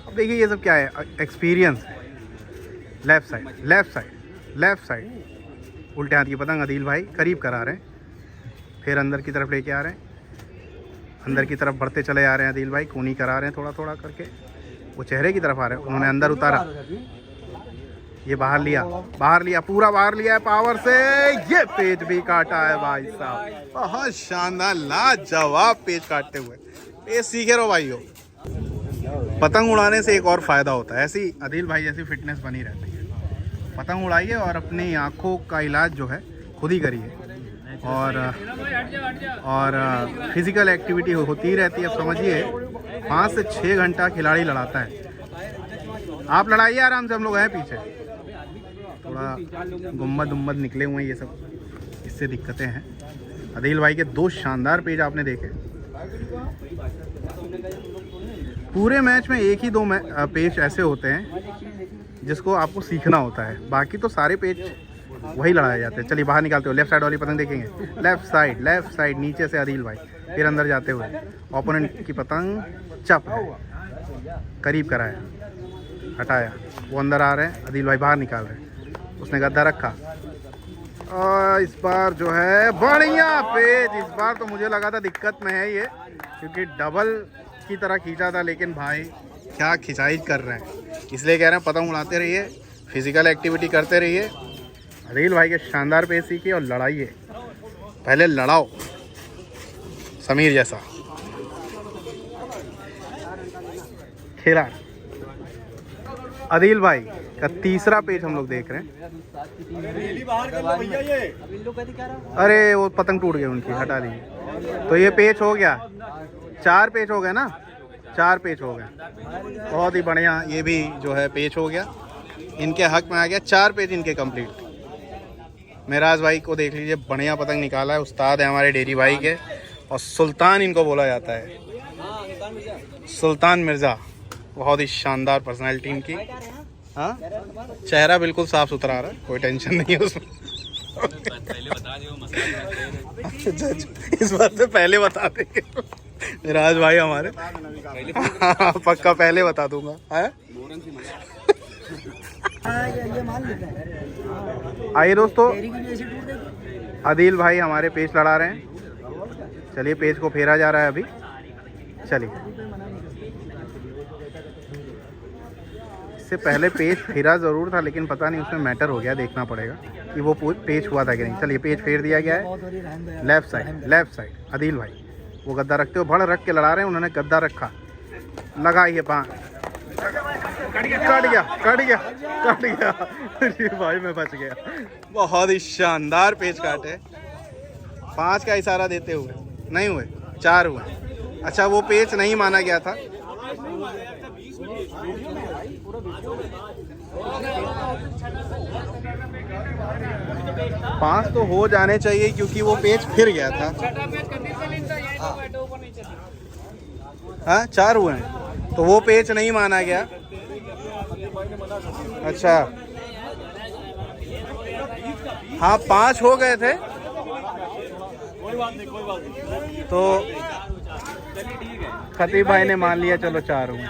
अब देखिए ये सब क्या है, एक्सपीरियंस है। Left side left side left side, उल्टे हाथ की पतंग आदिल भाई करीब करा रहे हैं, फिर अंदर की तरफ लेके आ रहे हैं, अंदर की तरफ बढ़ते चले आ रहे हैं आदिल भाई, कूनी करा रहे हैं थोड़ा थोड़ा करके, वो चेहरे की तरफ आ रहे हैं, उन्होंने अंदर उतारा, ये बाहर लिया पूरा बाहर लिया है पावर से, ये पेज भी काटा है भाई साहब, बहुत शानदार लाजवाब पेज काटते हुए। पेज सीखे रहो भाइयों, पतंग उड़ाने से एक और फायदा होता है, ऐसी आदिल भाई जैसी फिटनेस बनी रहती है। पतंग उड़ाइए और अपनी आँखों का इलाज जो है खुद ही करिए, और फिजिकल एक्टिविटी होती रहती है। अब समझिए 5 से 6 घंटा खिलाड़ी लड़ाता है, आप लड़ाइए आराम से, हम लोग हैं पीछे, थोड़ा गुम्बद निकले हुए हैं, ये सब इससे दिक्कतें हैं। आदिल भाई के 2 शानदार पेज आपने देखे, पूरे मैच में 1 ही 2 पेज ऐसे होते हैं जिसको आपको सीखना होता है, बाकी तो सारे पेज वही लड़ाए जाते हैं। चलिए बाहर निकालते हो, लेफ्ट साइड वाली पतंग देखेंगे, लेफ्ट साइड नीचे से आदिल भाई, फिर अंदर जाते हुए ओपोनेंट की पतंग चप है, करीब कराया, हटाया, वो अंदर आ रहे हैं, आदिल भाई बाहर निकाल रहे हैं, उसने गद्दा रखा, और इस बार जो है बढ़िया पेज। इस बार तो मुझे लगा था दिक्कत में है ये, क्योंकि डबल की तरह खींचा था, लेकिन भाई क्या खिंचाई कर रहे हैं, इसलिए कह रहे हैं पतंग उड़ाते रहिए, फिजिकल एक्टिविटी करते रहिए। आदिल भाई के शानदार पेज सीखिए और लड़ाइए, पहले लड़ाओ समीर जैसा खेला। आदिल भाई का तीसरा पेज हम लोग देख रहे हैं, अरे वो पतंग टूट गई उनकी, हटा दी। तो ये पेज हो गया, 4 पेज हो गए ना, 4 पेज हो गए, बहुत ही बढ़िया। ये भी जो है पेज हो गया, इनके हक में आ गया, 4 पेज इनके कंप्लीट। मेराज भाई को देख लीजिए, बढ़िया पतंग निकाला है, उस्ताद है हमारे डेरी भाई के, और सुल्तान इनको बोला जाता है, सुल्तान मिर्ज़ा, बहुत ही शानदार पर्सनैलिटी इनकी। हाँ चेहरा बिल्कुल साफ़ सुथरा आ रहा है, कोई टेंशन नहीं है उसमें। अच्छा, इस बात से पहले बता देंगे राज भाई हमारे, पक्का पहले बता दूंगा। आइए दोस्तों, आदिल भाई हमारे पेच लड़ा रहे हैं, चलिए पेच को फेरा जा रहा है अभी, चलिए। इससे पहले पेच फेरा ज़रूर था, लेकिन पता नहीं उसमें मैटर हो गया, देखना पड़ेगा कि वो पेच हुआ था कि नहीं। चलिए पेच फेर दिया गया है, लेफ्ट साइड आदिल भाई, वो गद्दा रखते हो, भड़ रख के लड़ा रहे हैं, उन्होंने गद्दा रखा, लगाइए पाँच, कट गया भाई, मैं बच गया। बहुत ही शानदार पेच काटे, 5 का इशारा देते हुए, नहीं हुए, 4 हुए। अच्छा वो पेच नहीं माना गया था, पाँच तो हो जाने चाहिए क्योंकि वो पेच फिर गया था। हाँ 4 हुए हैं, तो वो पेच नहीं माना गया। अच्छा हाँ 5 हो गए थे, तो खतीब भाई ने मान लिया, चलो 4 हुए,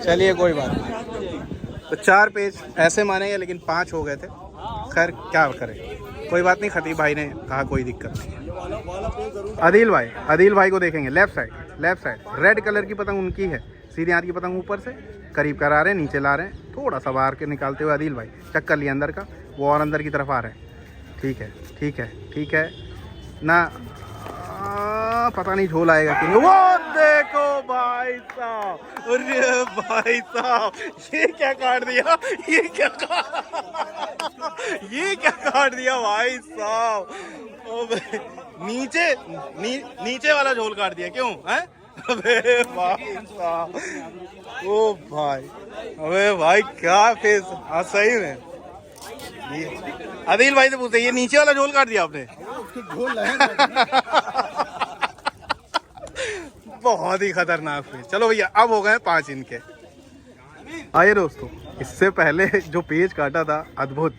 चलिए कोई बात नहीं। तो 4 पेज ऐसे मानेंगे, लेकिन 5 हो गए थे, खैर क्या करें, कोई बात नहीं। खतीब भाई ने कहा कोई दिक्कत नहीं। आदिल भाई को देखेंगे, लेफ्ट साइड रेड कलर की पतंग उनकी है, सीधे हाथ की पतंग ऊपर से करीब करा रहे हैं, नीचे ला रहे हैं, थोड़ा सा बाहर के निकालते हुए आदिल भाई चक्कर लिया अंदर का, वो और अंदर की तरफ आ रहे हैं। ठीक है ठीक है ठीक है ना, पता नहीं झोल आएगा कि नहीं। वो देखो भाई साहब, अरे भाई साहब ये क्या काट दिया, ये क्या काट दिया भाई साहब। नीचे वाला झोल काट दिया क्यों है? अबे भाई साहब, ओ भाई, अबे भाई क्या फेस। हाँ सही में आदिल भाई से पूछते, ये नीचे वाला झोल काट दिया आपने? बहुत ही खतरनाक फेस। चलो भैया अब हो गए 5 इनके। आइए दोस्तों, इससे पहले जो पेज काटा था अद्भुत,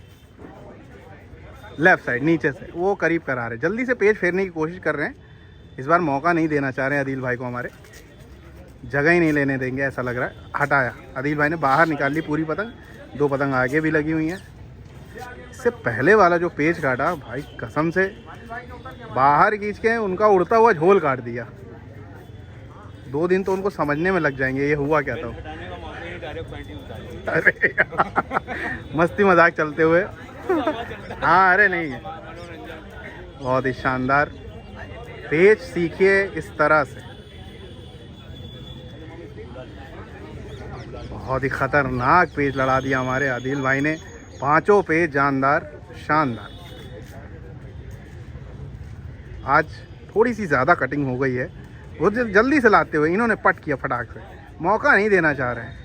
लेफ्ट साइड नीचे से वो करीब करा रहे, जल्दी से पेज फेरने की कोशिश कर रहे हैं। इस बार मौका नहीं देना चाह रहे हैं आदिल भाई को, हमारे जगह ही नहीं लेने देंगे ऐसा लग रहा है। हटाया आदिल भाई ने, बाहर निकाल ली पूरी पतंग, 2 पतंग आगे भी लगी हुई हैं। इससे पहले वाला जो पेज काटा भाई कसम से बाहर खींच के उनका उड़ता हुआ झोल काट दिया। 2 दिन तो उनको समझने में लग जाएंगे ये हुआ क्या था। अरे मस्ती मजाक चलते हुए हाँ अरे नहीं, बहुत ही शानदार पेज सीखिए इस तरह से, बहुत ही खतरनाक पेज लड़ा दिया हमारे आदिल भाई ने। 5 पेज जानदार शानदार। आज थोड़ी सी ज़्यादा कटिंग हो गई है, वो जल्दी से लाते हुए इन्होंने पट किया फटाक से, मौका नहीं देना चाह रहे हैं,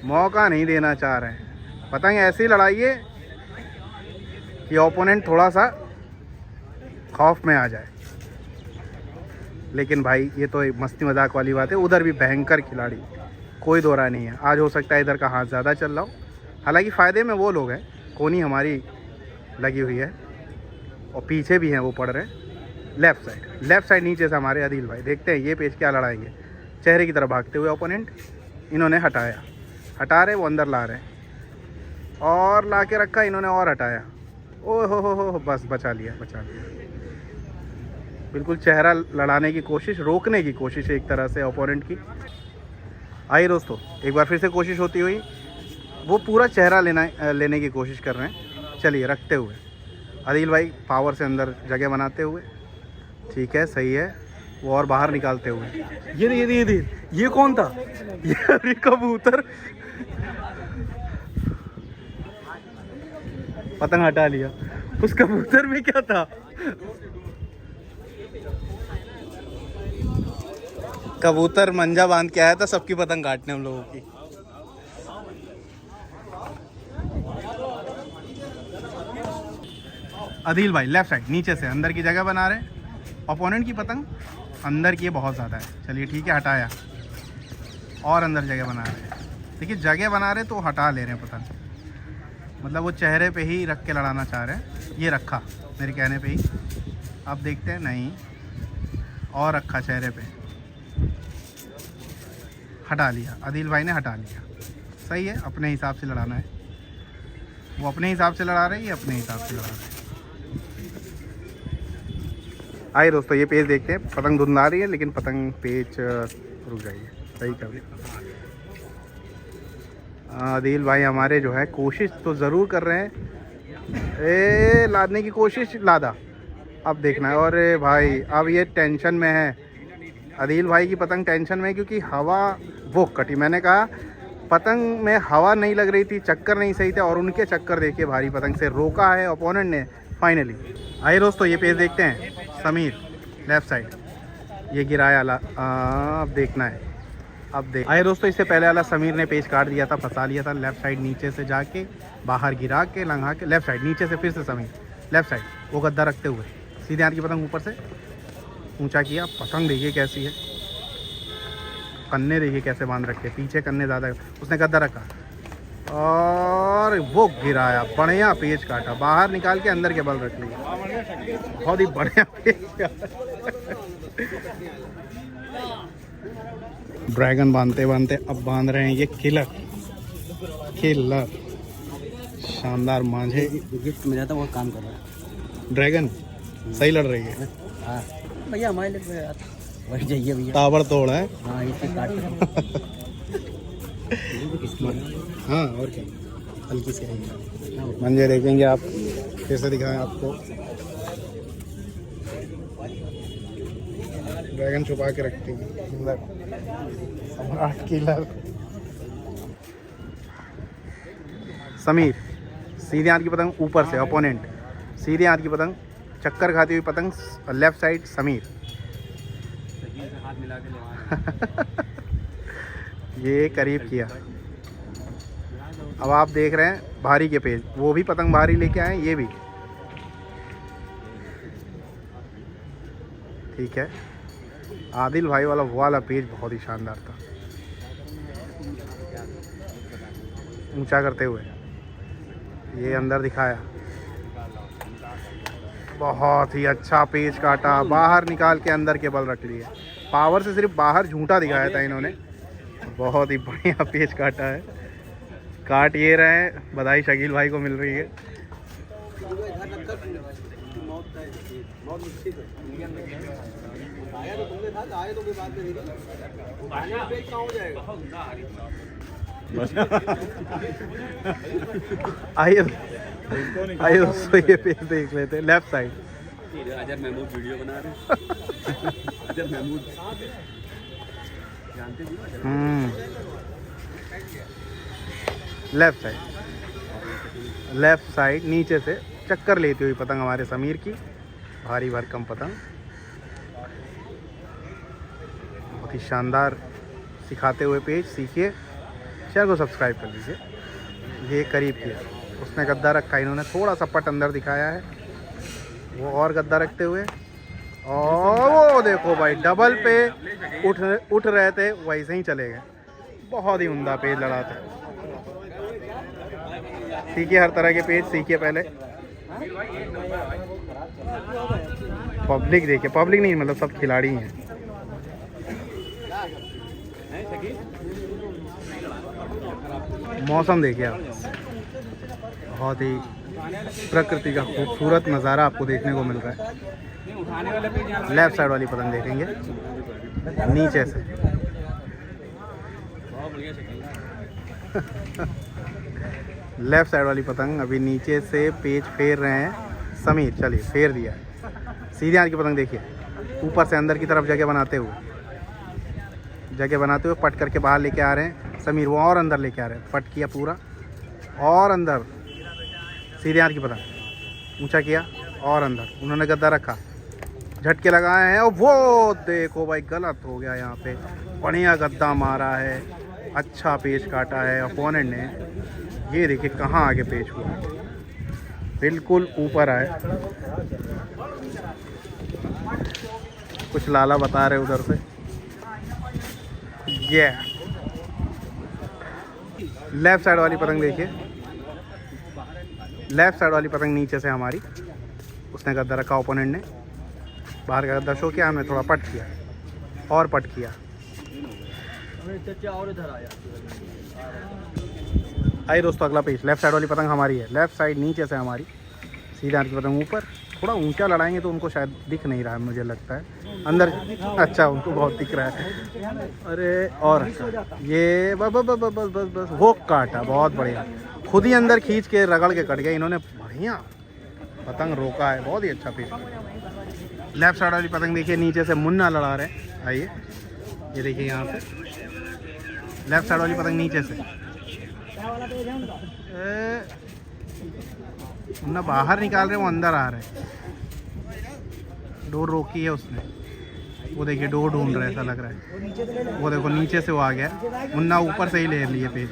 मौका नहीं देना चाह रहे हैं। पतंग ऐसी लड़ाइए कि ओपोनेंट थोड़ा सा खौफ में आ जाए। लेकिन भाई ये तो एक मस्ती मजाक वाली बात है, उधर भी भयंकर खिलाड़ी, कोई दो राय नहीं है। आज हो सकता है इधर का हाथ ज़्यादा चल रहा हो, हालांकि फ़ायदे में वो लोग हैं, कोनी हमारी लगी हुई है और पीछे भी हैं वो पड़ रहे हैं। लेफ़्ट साइड नीचे से हमारे आदिल भाई, देखते हैं ये पेज क्या लड़ाएंगे। चेहरे की तरफ भागते हुए ओपोनेंट, इन्होंने हटा रहे, वो अंदर ला रहे हैं और ला के रखा इन्होंने और हटाया। ओ हो बस बचा लिया। बिल्कुल चेहरा लड़ाने की कोशिश, रोकने की कोशिश एक तरह से ओपोनेंट की। आइए दोस्तों, एक बार फिर से कोशिश होती हुई, वो पूरा चेहरा लेने की कोशिश कर रहे हैं। चलिए रखते हुए आदिल भाई पावर से अंदर जगह बनाते हुए, ठीक है सही है, वो और बाहर निकालते हुए। ये कौन था? ये कबूतर, पतंग हटा लिया। उस कबूतर में क्या था? कबूतर मंजा बांध के आया था सबकी पतंग काटने हम लोगों की। आदिल भाई लेफ्ट साइड नीचे से अंदर की जगह बना रहे हैं। ओपोनेंट की पतंग अंदर की बहुत ज़्यादा है। चलिए ठीक है, हटाया और अंदर जगह बना रहे हैं। देखिए जगह बना रहे तो हटा ले रहे हैं पतंग, मतलब वो चेहरे पे ही रख के लड़ाना चाह रहे हैं। ये रखा मेरे कहने पे ही, अब देखते हैं नहीं, और रखा चेहरे पे, हटा लिया आदिल भाई ने, हटा लिया। सही है, अपने हिसाब से लड़ाना है। वो अपने हिसाब से लड़ा रहे हैं, ये अपने हिसाब से लड़ा रहे हैं। आइए दोस्तों, ये पेज देखते हैं। पतंग धुंधला रही है लेकिन पतंग पेज रुक जाइए, सही कर लिया। आदिल भाई हमारे जो है कोशिश तो ज़रूर कर रहे हैं, लादने की कोशिश, लादा। अब देखना है। और भाई अब ये टेंशन में है, आदिल भाई की पतंग टेंशन में है क्योंकि हवा वो कटी। मैंने कहा पतंग में हवा नहीं लग रही थी, चक्कर नहीं सही थे, और उनके चक्कर देखिए भारी पतंग से रोका है ओपोनेंट ने फाइनली। आइए दोस्तों, ये पेज देखते हैं। समीर लेफ़्ट साइड, ये गिराया अब देखना है, अब देख। आइए दोस्तों, इससे पहले वाला समीर ने पेज काट दिया था, फंसा लिया था। लेफ़्ट साइड नीचे से जाके बाहर गिरा के लंघा के, लेफ़्ट साइड नीचे से फिर से समीर लेफ़्ट साइड, वो गद्दा रखते हुए सीधे हाथ की पतंग ऊपर से ऊंचा किया। पतंग देखिए कैसी है, कन्ने देखिए कैसे बांध रखे, पीछे कन्ने ज़्यादा, उसने गद्दा रखा और वो गिराया। बढ़िया पेज काटा, बाहर निकाल के अंदर के बल रख लिया। बहुत ही बढ़िया पेज। ड्रैगन बांधते बांधते अब बांध रहे हैं ये किलर शानदार मांझे। गिफ्ट मिला था, वो काम कर रहा है। ड्रैगन सही लड़ रही है। हाँ भैया, हमारे लिए वही चाहिए भैया। ताबड़तोड़ है। हाँ इसकी काट हाँ और क्या, हल्की सी मंजे देखेंगे आप, कैसे दिखाएं आपको। ड्रैगन छुपा के रखती है अंदर, सम्राट किलर। समीर, सीधे हाथ की पतंग ऊपर से ओपोनेंट, सीधे हाथ की पतंग, चक्कर खाती हुई पतंग लेफ्ट साइड समीर। हाथ मिला के ये करीब किया। अब आप देख रहे हैं भारी के पेज, वो भी पतंग भारी लेके आए, ये भी ठीक है। आदिल भाई वाला पेज बहुत ही शानदार था, ऊंचा करते हुए ये अंदर दिखाया। बहुत ही अच्छा पेज काटा, बाहर निकाल के अंदर के बल रख लिए। पावर से सिर्फ बाहर झूठा दिखाया था इन्होंने। बहुत ही बढ़िया पेज काटा है, काट ये रहे हैं। बधाई शकील भाई को मिल रही है। आइए दोस्तों ये पेज देख लेते हैं। लेफ्ट साइड अजर महमूद वीडियो बना रहे हैं। अजर महमूद जानते भी हो। लेफ्ट साइड नीचे से चक्कर लेती हुई पतंग हमारे समीर की, भारी भरकम पतंग, बहुत ही शानदार सिखाते हुए पेज। सीखिए, चैनल को सब्सक्राइब कर लीजिए। ये करीब किया, उसने गद्दा रखा, इन्होंने थोड़ा सा पट अंदर दिखाया है, वो और गद्दा रखते हुए। और वो देखो भाई डबल पे उठ रहे थे, वैसे ही चले गए। बहुत ही उम्दा पेज लड़ाते। सीखिए हर तरह के पेज, सीखिए पहले। पब्लिक देखिए, पब्लिक नहीं मतलब सब खिलाड़ी हैं। मौसम देखिए आप, बहुत ही प्रकृति का खूबसूरत नज़ारा आपको देखने को मिल रहा है। लेफ्ट साइड वाली पतंग देखेंगे नीचे से। लेफ्ट साइड वाली पतंग अभी नीचे से पेज फेर रहे हैं समीर। चलिए फेर दिया है। सीधे हाथ की पतंग देखिए, ऊपर से अंदर की तरफ जगह बनाते हुए पट करके बाहर लेके आ रहे हैं समीर। वो और अंदर लेके आ रहे हैं, पट किया पूरा और अंदर। सीधे हाथ की पतंग ऊंचा किया और अंदर, उन्होंने गद्दा रखा, झटके लगाए हैं। और वो देखो भाई गलत हो गया, यहाँ पे बढ़िया गद्दा मारा है, अच्छा पेज काटा है अपोनेंट ने। ये देखिए कहाँ आगे पेज हुआ, बिल्कुल ऊपर आए। कुछ लाला बता रहे उधर से। ये लेफ्ट साइड वाली पतंग देखिए, लेफ्ट साइड वाली पतंग नीचे से हमारी, उसने गद्दा रखा ओपोनेंट ने, बाहर का गद्दा शो किया, हमने थोड़ा पट किया और पट किया। आइए दोस्तों अगला पेज। लेफ्ट साइड वाली पतंग हमारी है, लेफ्ट साइड नीचे से हमारी। सीधे हाथ की पतंग ऊपर, थोड़ा ऊंचा लड़ाएंगे तो उनको शायद दिख नहीं रहा है, मुझे लगता है अंदर। अच्छा उनको बहुत दिख रहा है। अरे और ये बस बस बस बस बस बस वो काटा, बहुत बढ़िया, खुद ही अंदर खींच के रगड़ के कट गया इन्होंने। बढ़िया पतंग रोका है, बहुत ही अच्छा पेज। लेफ्ट साइड वाली पतंग देखिए नीचे से मुन्ना लड़ा रहे हैं। आइए ये देखिए यहाँ से लेफ्ट साइड वाली पतंग नीचे से मुन्ना बाहर निकाल रहे, वो अंदर आ रहे हैं। डोर रोकी है उसने, वो देखिए डोर ढूंढ रहे, ऐसा लग रहा है। वो देखो नीचे से वो आ गया, मुन्ना ऊपर से ही ले लिए पेज।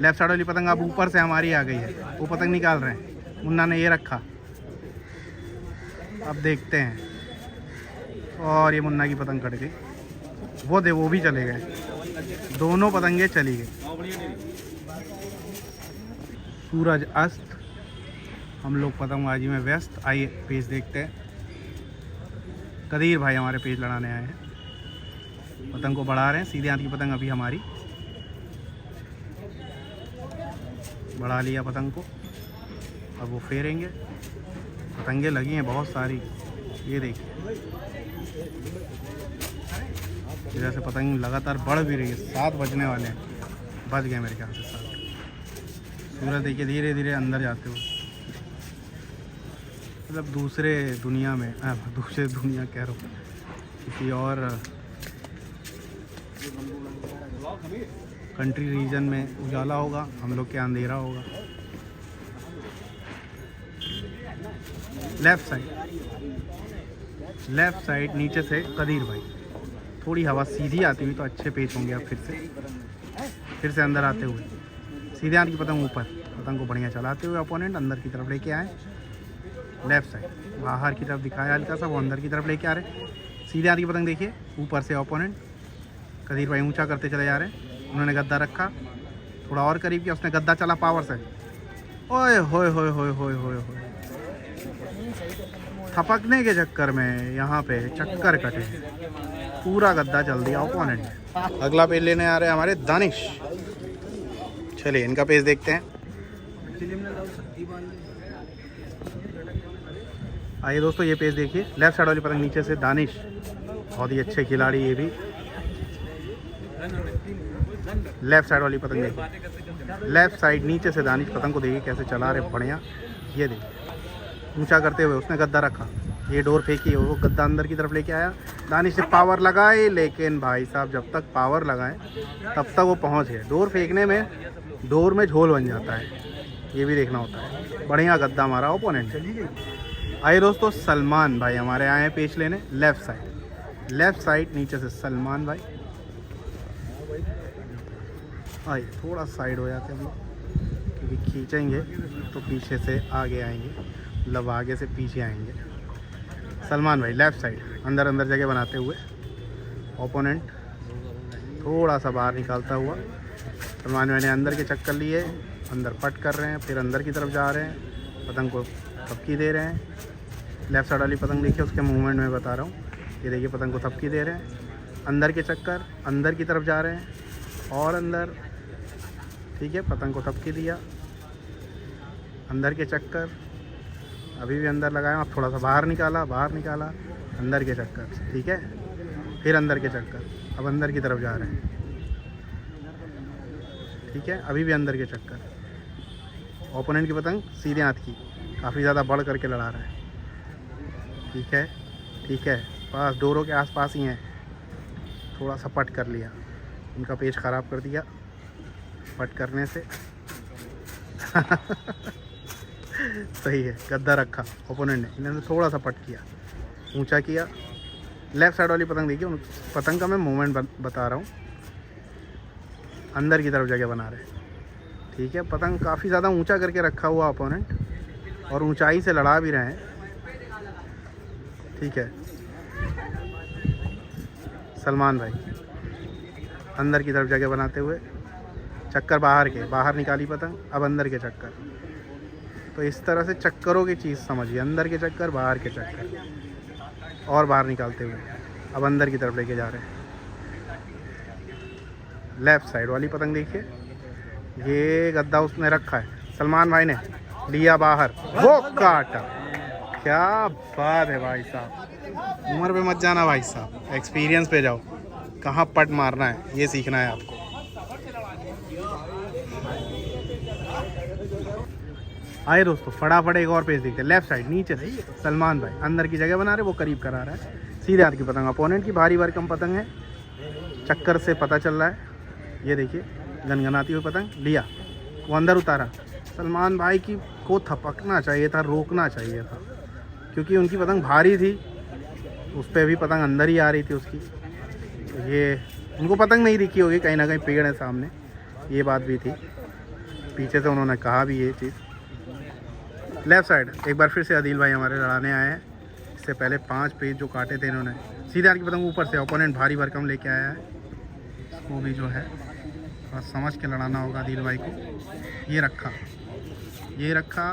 लेफ्ट साइड वाली पतंग अब ऊपर से हमारी आ गई है, वो पतंग निकाल रहे हैं, मुन्ना ने ये रखा। अब देखते हैं, और ये मुन्ना की पतंग कट गई। वो भी चले गए, दोनों पतंगे चली गई। सूरज अस्त, हम लोग पतंगबाजी में व्यस्त। आइए पेज देखते हैं। कदीर भाई हमारे पेज लड़ाने आए हैं, पतंग को बढ़ा रहे हैं। सीधे हाथ की पतंग अभी हमारी, बढ़ा लिया पतंग को, अब वो फेरेंगे। पतंगे लगी हैं बहुत सारी, ये देखिए इस वजह से पतंग लगातार बढ़ भी रही है। 7 बजने वाले हैं, बज गए मेरे ख्याल से 7। सूरज देखिए धीरे धीरे अंदर जाते हुए, मतलब दूसरे दुनिया में, दूसरे दुनिया कह रहा हूँ, किसी और कंट्री रीजन में उजाला होगा, हम लोग के अंधेरा होगा। लेफ़्ट साइड नीचे से कदीर भाई, थोड़ी हवा सीधी आती हुई तो अच्छे पेच होंगे। अब फिर से अंदर आते हुए सीधे हाथ की पतंग ऊपर, पतंग को बढ़िया चलाते हुए अपोनेंट अंदर की तरफ लेके आए। लेफ़्ट साइड बाहर की तरफ दिखाया हल्का सा, वो अंदर की तरफ लेके आ रहे। सीधे हाथ की पतंग देखिए ऊपर से अपोनेंट कदीर भाई ऊंचा करते चले जा रहे हैं। उन्होंने गद्दा रखा, थोड़ा और करीब किया, उसने गद्दा चला पावर से। ओए होए होए होए होए होए होए, थपकने के चक्कर में यहाँ पे चक्कर कटे, पूरा गद्दा चल दिया ओपोनेंट ने। अगला पेज लेने आ रहे हैं हमारे दानिश। चलिए इनका पेज देखते हैं। आइए दोस्तों ये पेज देखिए, लेफ्ट साइड वाली पतंग नीचे से दानिश, बहुत ही अच्छे खिलाड़ी ये भी। लेफ्ट साइड वाली पतंग देखिए, लेफ्ट साइड नीचे से दानिश पतंग को देखिए कैसे चला रहे, बढ़िया। ये देखिए ऊंचा करते हुए उसने गद्दा रखा, ये डोर फेंकी, वो गद्दा अंदर की तरफ लेके आया। दानिश ने पावर लगाए, लेकिन भाई साहब जब तक पावर लगाए तब तक वो पहुंच गए। डोर फेंकने में डोर में झोल बन जाता है, ये भी देखना होता है। बढ़िया गद्दा मारा ओपोनेंट। आइए दोस्तों सलमान भाई हमारे आए हैं पेच लेने। लेफ़्ट साइड नीचे से सलमान भाई। आइए थोड़ा साइड हो जाते हैं हम लोग, क्योंकि खींचेंगे तो पीछे से आगे आएंगे, मतलब आगे से पीछे आएंगे। सलमान भाई लेफ़्ट साइड अंदर जगह बनाते हुए, ओपोनेंट थोड़ा सा बाहर निकालता हुआ। सलमान भाई ने अंदर के चक्कर लिए, अंदर पट कर रहे हैं, फिर अंदर की तरफ जा रहे हैं, पतंग को थपकी दे रहे हैं। लेफ़्ट साइड वाली पतंग देखिए, उसके मूवमेंट में बता रहा हूँ। ये देखिए पतंग को थपकी दे रहे हैं, अंदर के चक्कर, अंदर की तरफ जा रहे हैं और अंदर, ठीक है। पतंग को थपकी दिया, अंदर के चक्कर, अभी भी अंदर लगाया, अब थोड़ा सा बाहर निकाला, अंदर के चक्कर, ठीक है। फिर अंदर के चक्कर, अब अंदर की तरफ जा रहे हैं, ठीक है। अभी भी अंदर के चक्कर। ओपोनेंट की पतंग सीधे हाथ की, काफ़ी ज़्यादा बढ़ करके लड़ा रहा है, ठीक है। पास डोरों के आसपास ही हैं, थोड़ा सा पट कर लिया, उनका पेच ख़राब कर दिया पट करने से। सही है, गद्दा रखा ओपोनेंट ने, इन्होंने थोड़ा सा पट किया, ऊंचा किया। लेफ़्ट साइड वाली पतंग देखिए, पतंग का मैं मूवमेंट बता रहा हूँ, अंदर की तरफ जगह बना रहे, ठीक है। पतंग काफ़ी ज़्यादा ऊंचा करके रखा हुआ ओपोनेंट, और ऊंचाई से लड़ा भी रहे हैं, ठीक है। सलमान भाई अंदर की तरफ जगह बनाते हुए, चक्कर बाहर निकाली पतंग, अब अंदर के चक्कर। तो इस तरह से चक्करों की चीज़ समझिए, अंदर के चक्कर, बाहर के चक्कर, और बाहर निकालते हुए अब अंदर की तरफ लेके जा रहे हैं। लेफ़्ट साइड वाली पतंग देखिए, ये गद्दा उसने रखा है, सलमान भाई ने लिया बाहर, वो काटा। क्या बात है भाई साहब, उम्र पे मत जाना भाई साहब, एक्सपीरियंस पे जाओ, कहाँ पट मारना है ये सीखना है आपको। आइए दोस्तों फटाफट एक और पेज देखते हैं। लेफ़्ट साइड नीचे से सलमान भाई अंदर की जगह बना रहे, वो करीब करा रहा है। सीधे हाथ की पतंग अपोनेंट की, भारी भरकम पतंग है, चक्कर से पता चल रहा है। ये देखिए गनगनाती हुई पतंग लिया, वो अंदर उतारा। सलमान भाई की को थपकना चाहिए था, रोकना चाहिए था, क्योंकि उनकी पतंग भारी थी, उस पर भी पतंग अंदर ही आ रही थी उसकी। ये उनको पतंग नहीं दिखी होगी, कहीं ना कहीं पेड़ है सामने, ये बात भी थी, पीछे से उन्होंने कहा भी ये चीज़। लेफ़्ट साइड एक बार फिर से आदिल भाई हमारे लड़ाने आए हैं। इससे पहले 5 पेज जो काटे थे इन्होंने, सीधे हाथ की पतंग ऊपर से ओपोनेंट भारी भरकम लेके आया है, इसको भी जो है थोड़ा समझ के लड़ाना होगा आदिल भाई को। ये रखा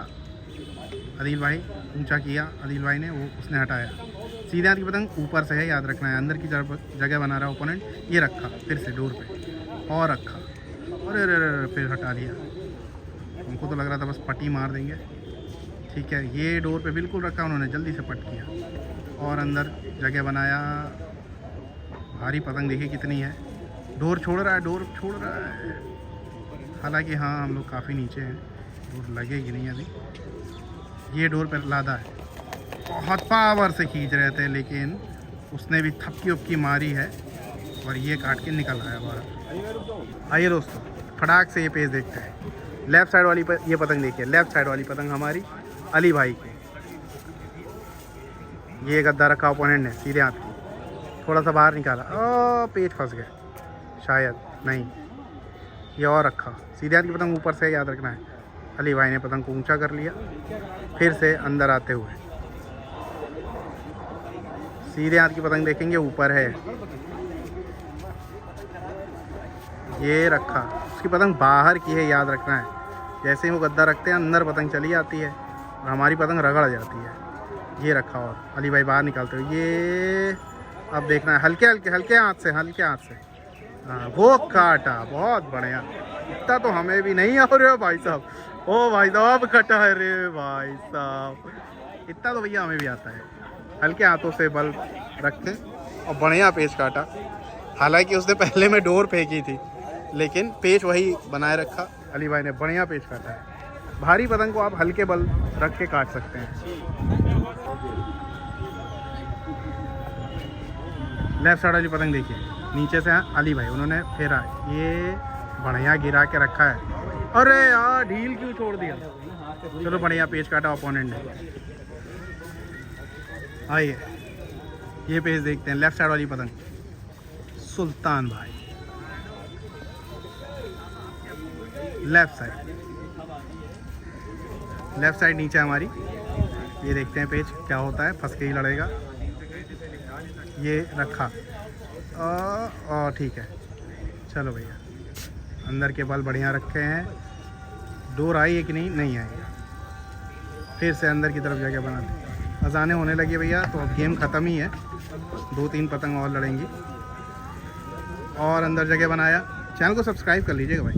आदिल भाई, ऊंचा किया आदिल भाई ने, वो उसने हटाया। सीधे हाथ की पतंग ऊपर से है, याद रखना है, अंदर की तरफ जगह बना रहा ओपोनेंट। ये रखा फिर से डोर पे, और रखा, और फिर हटा लिया। उनको तो लग रहा था बस पट्टी मार देंगे, ठीक है। ये डोर पे बिल्कुल रखा उन्होंने, जल्दी से पट किया और अंदर जगह बनाया, भारी पतंग देखिए कितनी है। डोर छोड़ रहा है, डोर छोड़ रहा है। हालांकि हाँ हम लोग काफ़ी नीचे हैं, डोर लगेगी नहीं अभी। ये डोर पर लादा है, बहुत पावर से खींच रहे थे लेकिन उसने भी थपकी उपकी मारी है और ये काट के निकल आया बाहर। आइए दोस्तों फटाक से ये पेज देखते हैं। लेफ़्ट साइड वाली ये पतंग देखिए, लेफ़्ट साइड वाली पतंग हमारी अली भाई की। ये गद्दा रखा ओपोनेंट ने सीधे हाथ की, थोड़ा सा बाहर निकाला, ओ पेज फंस गए शायद, नहीं ये और रखा। सीधे हाथ की पतंग ऊपर से याद रखना है। अली भाई ने पतंग को ऊंचा कर लिया, फिर से अंदर आते हुए सीधे हाथ की पतंग देखेंगे ऊपर है, ये रखा। उसकी पतंग बाहर की है, याद रखना है। जैसे ही वो गद्दा रखते हैं अंदर पतंग चली जाती है और हमारी पतंग रगड़ जाती है। ये रखा और अली भाई बाहर निकालते हुए, ये अब देखना है हल्के हल्के हल्के हाथ से, हल्के हाथ से। हाँ वो काटा, बहुत बढ़िया। इतना तो हमें भी नहीं आ रहे हो भाई साहब। ओ भाई साहब कटा है रे भाई साहब, इतना तो भैया हमें भी आता है। हल्के हाथों से बल रखे और बढ़िया पेच काटा। हालांकि उसने पहले में डोर फेंकी थी लेकिन पेच वही बनाए रखा। अली भाई ने बढ़िया पेच काटा है। भारी पतंग को आप हल्के बल रख के काट सकते हैं। लेफ्ट साइड वाली पतंग देखिए, नीचे से अली भाई उन्होंने फेरा, ये बढ़िया गिरा के रखा है। अरे यार ढील क्यों छोड़ दिया। चलो बढ़िया पेच काटा ओपोनेंट ने। आइए ये पेज देखते हैं। लेफ्ट साइड वाली पतंग सुल्तान भाई, लेफ्ट साइड नीचे हमारी। ये देखते हैं पेज क्या होता है, फंस के ही लड़ेगा। ये रखा और ठीक है। चलो भैया अंदर के बल बढ़िया रखे हैं। डोर आई है कि नहीं, नहीं आई। फिर से अंदर की तरफ जगह बना दी। अजाने होने लगी भैया, तो अब गेम ख़त्म ही है। 2-3 पतंग और लड़ेंगी। और अंदर जगह बनाया। चैनल को सब्सक्राइब कर लीजिएगा भाई।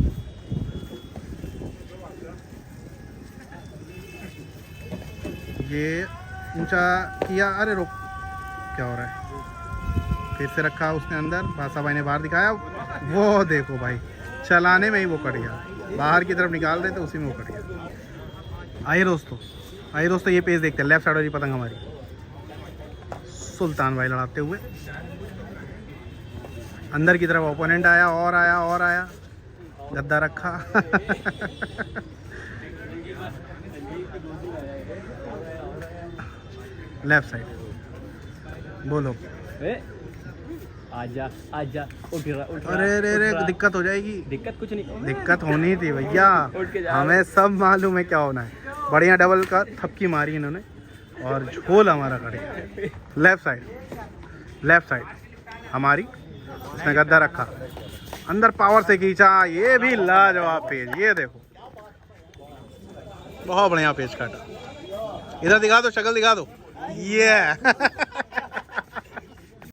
ये ऊंचा किया, अरे रुक, क्या हो रहा है। फिर से रखा उसने अंदर, बासा भाई ने बाहर दिखाया। वो देखो भाई चलाने में ही वो कट गया, बाहर की तरफ निकाल रहे थे उसी में वो कट गया। आइए दोस्तों ये पेज देखते हैं। लेफ्ट साइड वाली पतंग हमारी सुल्तान भाई लड़ाते हुए। अंदर की तरफ ओपोनेंट आया और आया, गद्दा रखा। लेफ्ट साइड बोलो, आजा आजा, उठ रहा। अरे दिक्कत हो जाएगी। दिक्कत कुछ नहीं, दिक्कत होनी थी भैया, उठ के जा। हमें सब मालूम है क्या होना है। बढ़िया डबल का थपकी मारी इन्होंने और झोल हमारा कट गया। लेफ्ट साइड हमारी, उसने गद्दा रखा, अंदर पावर से खींचा। ये भी लाजवाब पेज, ये देखो बहुत बढ़िया पेज काटा। इधर दिखा दो, शक्ल दिखा दो। ये